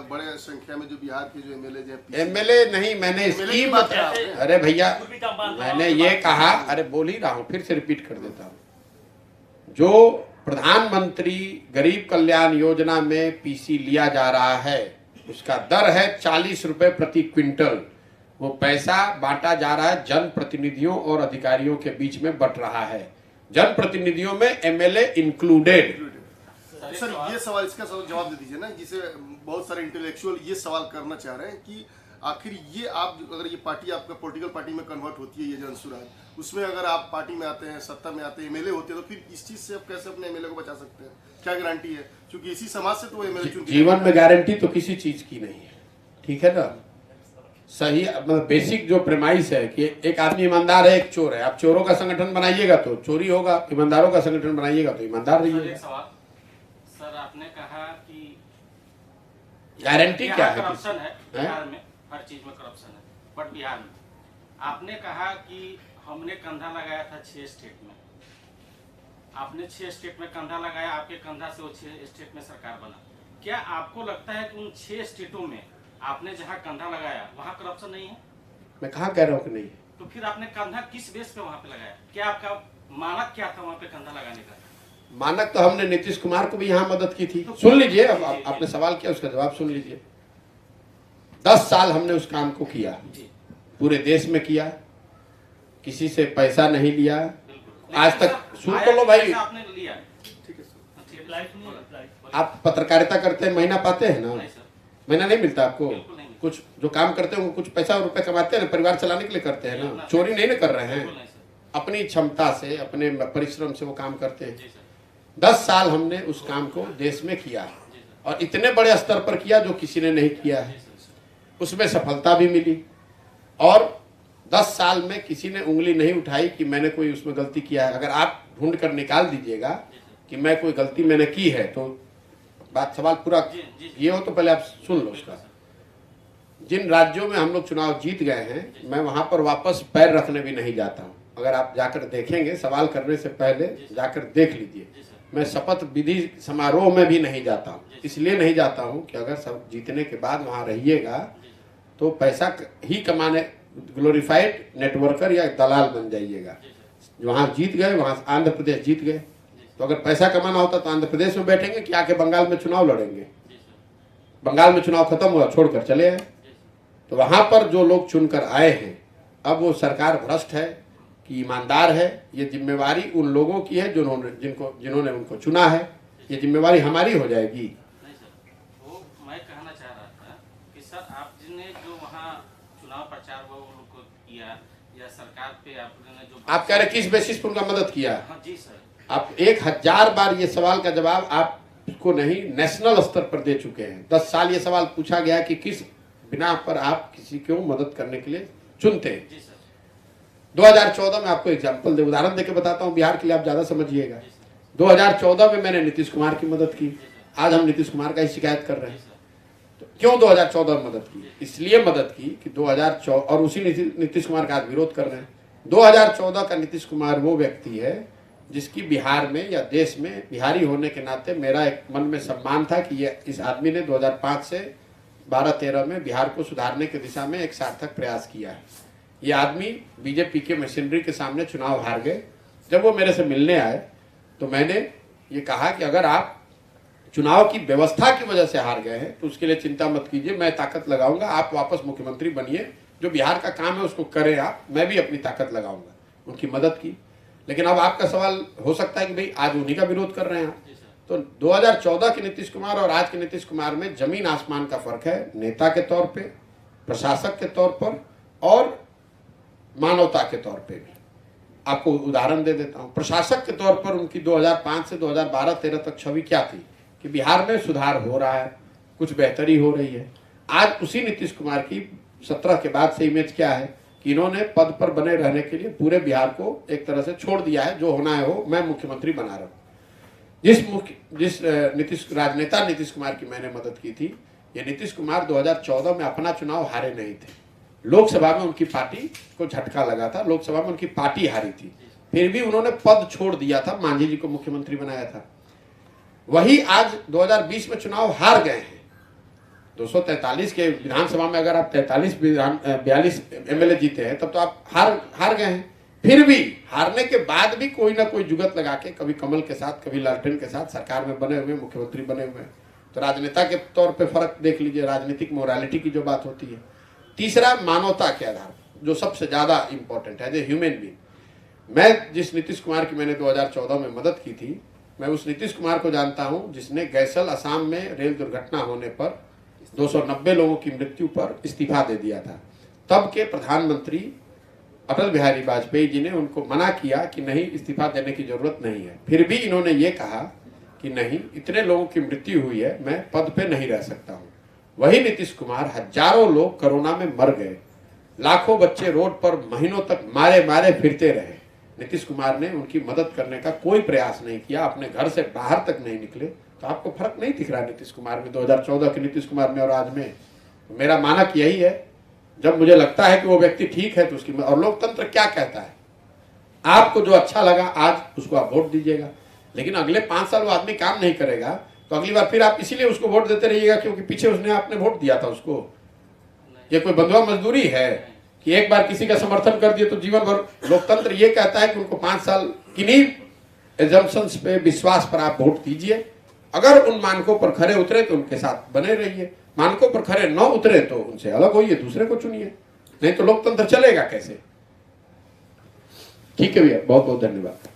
S3: बड़े संख्या में जो बिहार के जो एमएलए हैं।
S1: एमएलए नहीं, मैंने स्कीम, अरे भैया मैंने ये कहा, अरे बोल ही रहा हूँ, फिर से रिपीट कर देता हूँ। जो प्रधानमंत्री गरीब कल्याण योजना में पीसी लिया जा रहा है, उसका दर है 40 रुपए प्रति क्विंटल। वो पैसा बांटा जा रहा है जनप्रतिनिधियों और अधिकारियों के बीच में बंट रहा है, जनप्रतिनिधियों में एमएलए इंक्लूडेड।
S3: सर ये सवाल, इसका जवाब दे दीजिए ना, जिसे बहुत सारे इंटेलेक्चुअल ये सवाल करना चाह रहे हैं कि आखिर ये आप अगर ये पार्टी आपका पॉलिटिकल पार्टी में कन्वर्ट होती है, ये जनसुराज, उसमें अगर आप पार्टी में आते हैं, सत्ता में आते हैं, एमएलए होते हैं, तो फिर इस चीज से आप कैसे अपने एमएलए को बचा सकते हैं? क्या गारंटी है? क्योंकि इसी समाज से तो वो एमएलए चुन के
S1: जीवन में गारंटी तो किसी चीज की नहीं है, ठीक है ना। सही मतलब बेसिक जो प्रेमाइस है कि एक आदमी ईमानदार है, एक चोर है। आप चोरों का संगठन बनाइएगा तो चोरी होगा, ईमानदारों का संगठन बनाइएगा तो ईमानदार रहिएगा।
S5: सर आपने कहा कि
S1: गारंटी क्या है?
S5: करप्शन है बिहार में, हर चीज में करप्शन है, बट बिहार में आपने कहा कि हमने कंधा लगाया था 6 स्टेट में, आपने 6 स्टेट में कंधा लगाया, आपके कंधा से वो 6 स्टेट में सरकार बना। क्या आपको लगता है कि उन 6 स्टेटों में आपने जहां कंधा लगाया वहां करप्शन नहीं है?
S1: मैं कहाँ कह रहा हूँ कि नहीं।
S5: तो फिर आपने कंधा किस बेस पे वहां पे लगाया? क्या आपका मानक क्या था वहां पे कंधा लगाने का?
S1: मानक तो हमने नीतीश कुमार को भी यहाँ मदद की थी। सुन लीजिए, अब आपने सवाल किया, उसका जवाब सुन लीजिए। 10 साल हमने उस काम को किया, पूरे देश में किया, किसी से पैसा नहीं लिया आज तक। सुन तो लो भाई,
S5: आपने लिया,
S1: आप पत्रकारिता करते हैं, महीना पाते हैं ना? महीना नहीं मिलता आपको? कुछ जो काम करते हैं कुछ पैसा और रुपए कमाते हैं ना, परिवार चलाने के लिए करते हैं ना, चोरी नहीं ना कर रहे हैं। अपनी क्षमता से, अपने परिश्रम से वो काम करते हैं। 10 साल हमने उस काम को देश में किया और इतने बड़े स्तर पर किया जो किसी ने नहीं किया है। उसमें सफलता भी मिली और 10 साल में किसी ने उंगली नहीं उठाई कि मैंने कोई उसमें गलती किया है। अगर आप ढूंढ कर निकाल दीजिएगा कि मैं कोई गलती मैंने की है तो बात सवाल पूरा ये हो तो पहले आप सुन लो उसका। जिन राज्यों में हम लोग चुनाव जीत गए हैं, मैं वहां पर वापस पैर रखने भी नहीं जाता हूं। अगर आप जाकर देखेंगे, सवाल करने से पहले जाकर देख लीजिए, मैं शपथ विधि समारोह में भी नहीं जाता हूं। इसलिए नहीं जाता हूं कि अगर सब जीतने के बाद वहां रहिएगा तो पैसा ही कमाने, ग्लोरीफाइड नेटवर्कर या दलाल बन जाइएगा। वहां जीत गए, वहां आंध्र प्रदेश जीत गए, तो अगर पैसा कमाना होता तो आंध्र प्रदेश में बैठेंगे कि आके बंगाल में चुनाव लड़ेंगे? बंगाल में चुनाव खत्म हुआ, छोड़कर चले आए। तो वहां पर जो लोग चुनकर आए हैं, अब वो सरकार भ्रष्ट है कि ईमानदार है, ये जिम्मेवारी उन लोगों की है जिन्होंने उनको चुना है। ये जिम्मेवारी हमारी हो जाएगी।
S5: नहीं सर, वो मैं कहना चाह रहा था कि सर आपने जो वहाँ चुनाव प्रचार वो लोग को किया या सरकार पे आपने जो, आप
S1: कह रहे किस बेसिस पर उनका मदद किया?
S5: हाँ जी सर,
S1: आप 1000 बार ये सवाल का जवाब आपको नहीं, नेशनल स्तर पर दे चुके हैं। 10 साल ये सवाल पूछा गया कि किस बिना पर आप किसी को मदद करने के लिए चुनते हैं।
S5: जी सर।
S1: 2014 में आपको एग्जाम्पल दे, उदाहरण देके बताता हूं बिहार के लिए, आप ज्यादा समझिएगा। 2014 में मैंने नीतीश कुमार की मदद की, आज हम नीतीश कुमार का ही शिकायत कर रहे हैं। तो क्यों 2014 में मदद की? इसलिए मदद की कि 2014, और उसी नीतीश कुमार का आज विरोध कर रहे हैं। 2014 का नीतीश कुमार वो व्यक्ति है जिसकी बिहार में या देश में बिहारी होने के नाते मेरा एक मन में सम्मान था कि ये इस आदमी ने 2005 से 12-13 में बिहार को सुधारने की दिशा में एक सार्थक प्रयास किया है। ये आदमी बीजेपी के मशीनरी के सामने चुनाव हार गए। जब वो मेरे से मिलने आए तो मैंने ये कहा कि अगर आप चुनाव की व्यवस्था की वजह से हार गए हैं तो उसके लिए चिंता मत कीजिए, मैं ताकत लगाऊंगा, आप वापस मुख्यमंत्री बनिए, जो बिहार का काम है उसको करें आप, मैं भी अपनी ताकत लगाऊंगा। उनकी मदद की। लेकिन अब आपका सवाल हो सकता है कि भाई आज उन्हीं का विरोध कर रहे हैं आप। तो 2014 के नीतीश कुमार और आज के नीतीश कुमार में जमीन आसमान का फर्क है, नेता के तौर पे, प्रशासक के तौर पर और मानवता के तौर पे भी। आपको उदाहरण दे देता हूं। प्रशासक के तौर पर उनकी 2005 से 2012-13 तक छवि क्या थी कि बिहार में सुधार हो रहा है, कुछ बेहतरी हो रही है। आज उसी नीतीश कुमार की 17 के बाद से इमेज क्या है कि इन्होंने पद पर बने रहने के लिए पूरे बिहार को एक तरह से छोड़ दिया है, जो होना है हो, मैं मुख्यमंत्री बना रहा हूं। जिस राजनेता नीतीश कुमार की मैंने मदद की थी, ये नीतीश कुमार 2014 में अपना चुनाव हारे नहीं थे। लोकसभा में उनकी पार्टी को झटका लगा था, लोकसभा में उनकी पार्टी हारी थी, फिर भी उन्होंने पद छोड़ दिया था, मांझी जी को मुख्यमंत्री बनाया था। वही आज 2020 में चुनाव हार गए हैं। 243 के विधानसभा में अगर आप 42 एमएलए जीते हैं तब तो आप हार गए हैं। फिर भी हारने के बाद भी कोई ना कोई जुगत लगा के, कभी कमल के साथ, कभी लालटेन के साथ सरकार में बने हुए, मुख्यमंत्री बने हुए हैं। तो राजनेता के तौर पे फर्क देख लीजिए, राजनीतिक मोरालिटी की जो बात होती है। तीसरा मानवता के आधार पर, जो सबसे ज्यादा इंपॉर्टेंट है, एज ह्यूमन बीइंग। मैं जिस नीतीश कुमार की मैंने 2014 में मदद की थी, मैं उस नीतीश कुमार को जानता हूं जिसने गैसल असम में रेल दुर्घटना होने पर 290 लोगों की मृत्यु पर इस्तीफा दे दिया था। तब के प्रधानमंत्री अटल बिहारी वाजपेयी जी ने उनको मना किया कि नहीं, इस्तीफा देने की जरूरत नहीं है। फिर भी इन्होंने ये कहा कि नहीं, इतने लोगों की मृत्यु हुई है, मैं पद पे नहीं रह सकता हूं। वही नीतीश कुमार, हजारों लोग कोरोना में मर गए, लाखों बच्चे रोड पर महीनों तक मारे मारे फिरते रहे, नीतीश कुमार ने उनकी मदद करने का कोई प्रयास नहीं किया, अपने घर से बाहर तक नहीं निकले। तो आपको फर्क नहीं दिख रहा नीतीश कुमार में, 2014 के नीतीश कुमार में और आज में? तो मेरा मानक यही है, जब मुझे लगता है कि वो व्यक्ति ठीक है तो उसकी, और लोकतंत्र क्या कहता है, आपको जो अच्छा लगा आज उसको आप वोट दीजिएगा, लेकिन अगले 5 साल वो आदमी काम नहीं करेगा तो अगली बार फिर आप इसीलिए उसको वोट देते रहिएगा क्योंकि पीछे उसने आपने वोट दिया था उसको। ये कोई बंधुआ मजदूरी है कि एक बार किसी का समर्थन कर दिए तो जीवन भर। लोकतंत्र ये कहता है कि उनको 5 साल किन्हीं एजम्पशंस पे, विश्वास पर आप वोट दीजिए। अगर उन मानकों पर खरे उतरे तो उनके साथ बने रहिए, मानकों पर खरे न उतरे तो उनसे अलग होइए, दूसरे को चुनिए, नहीं तो लोकतंत्र चलेगा कैसे? ठीक है भैया, बहुत बहुत धन्यवाद।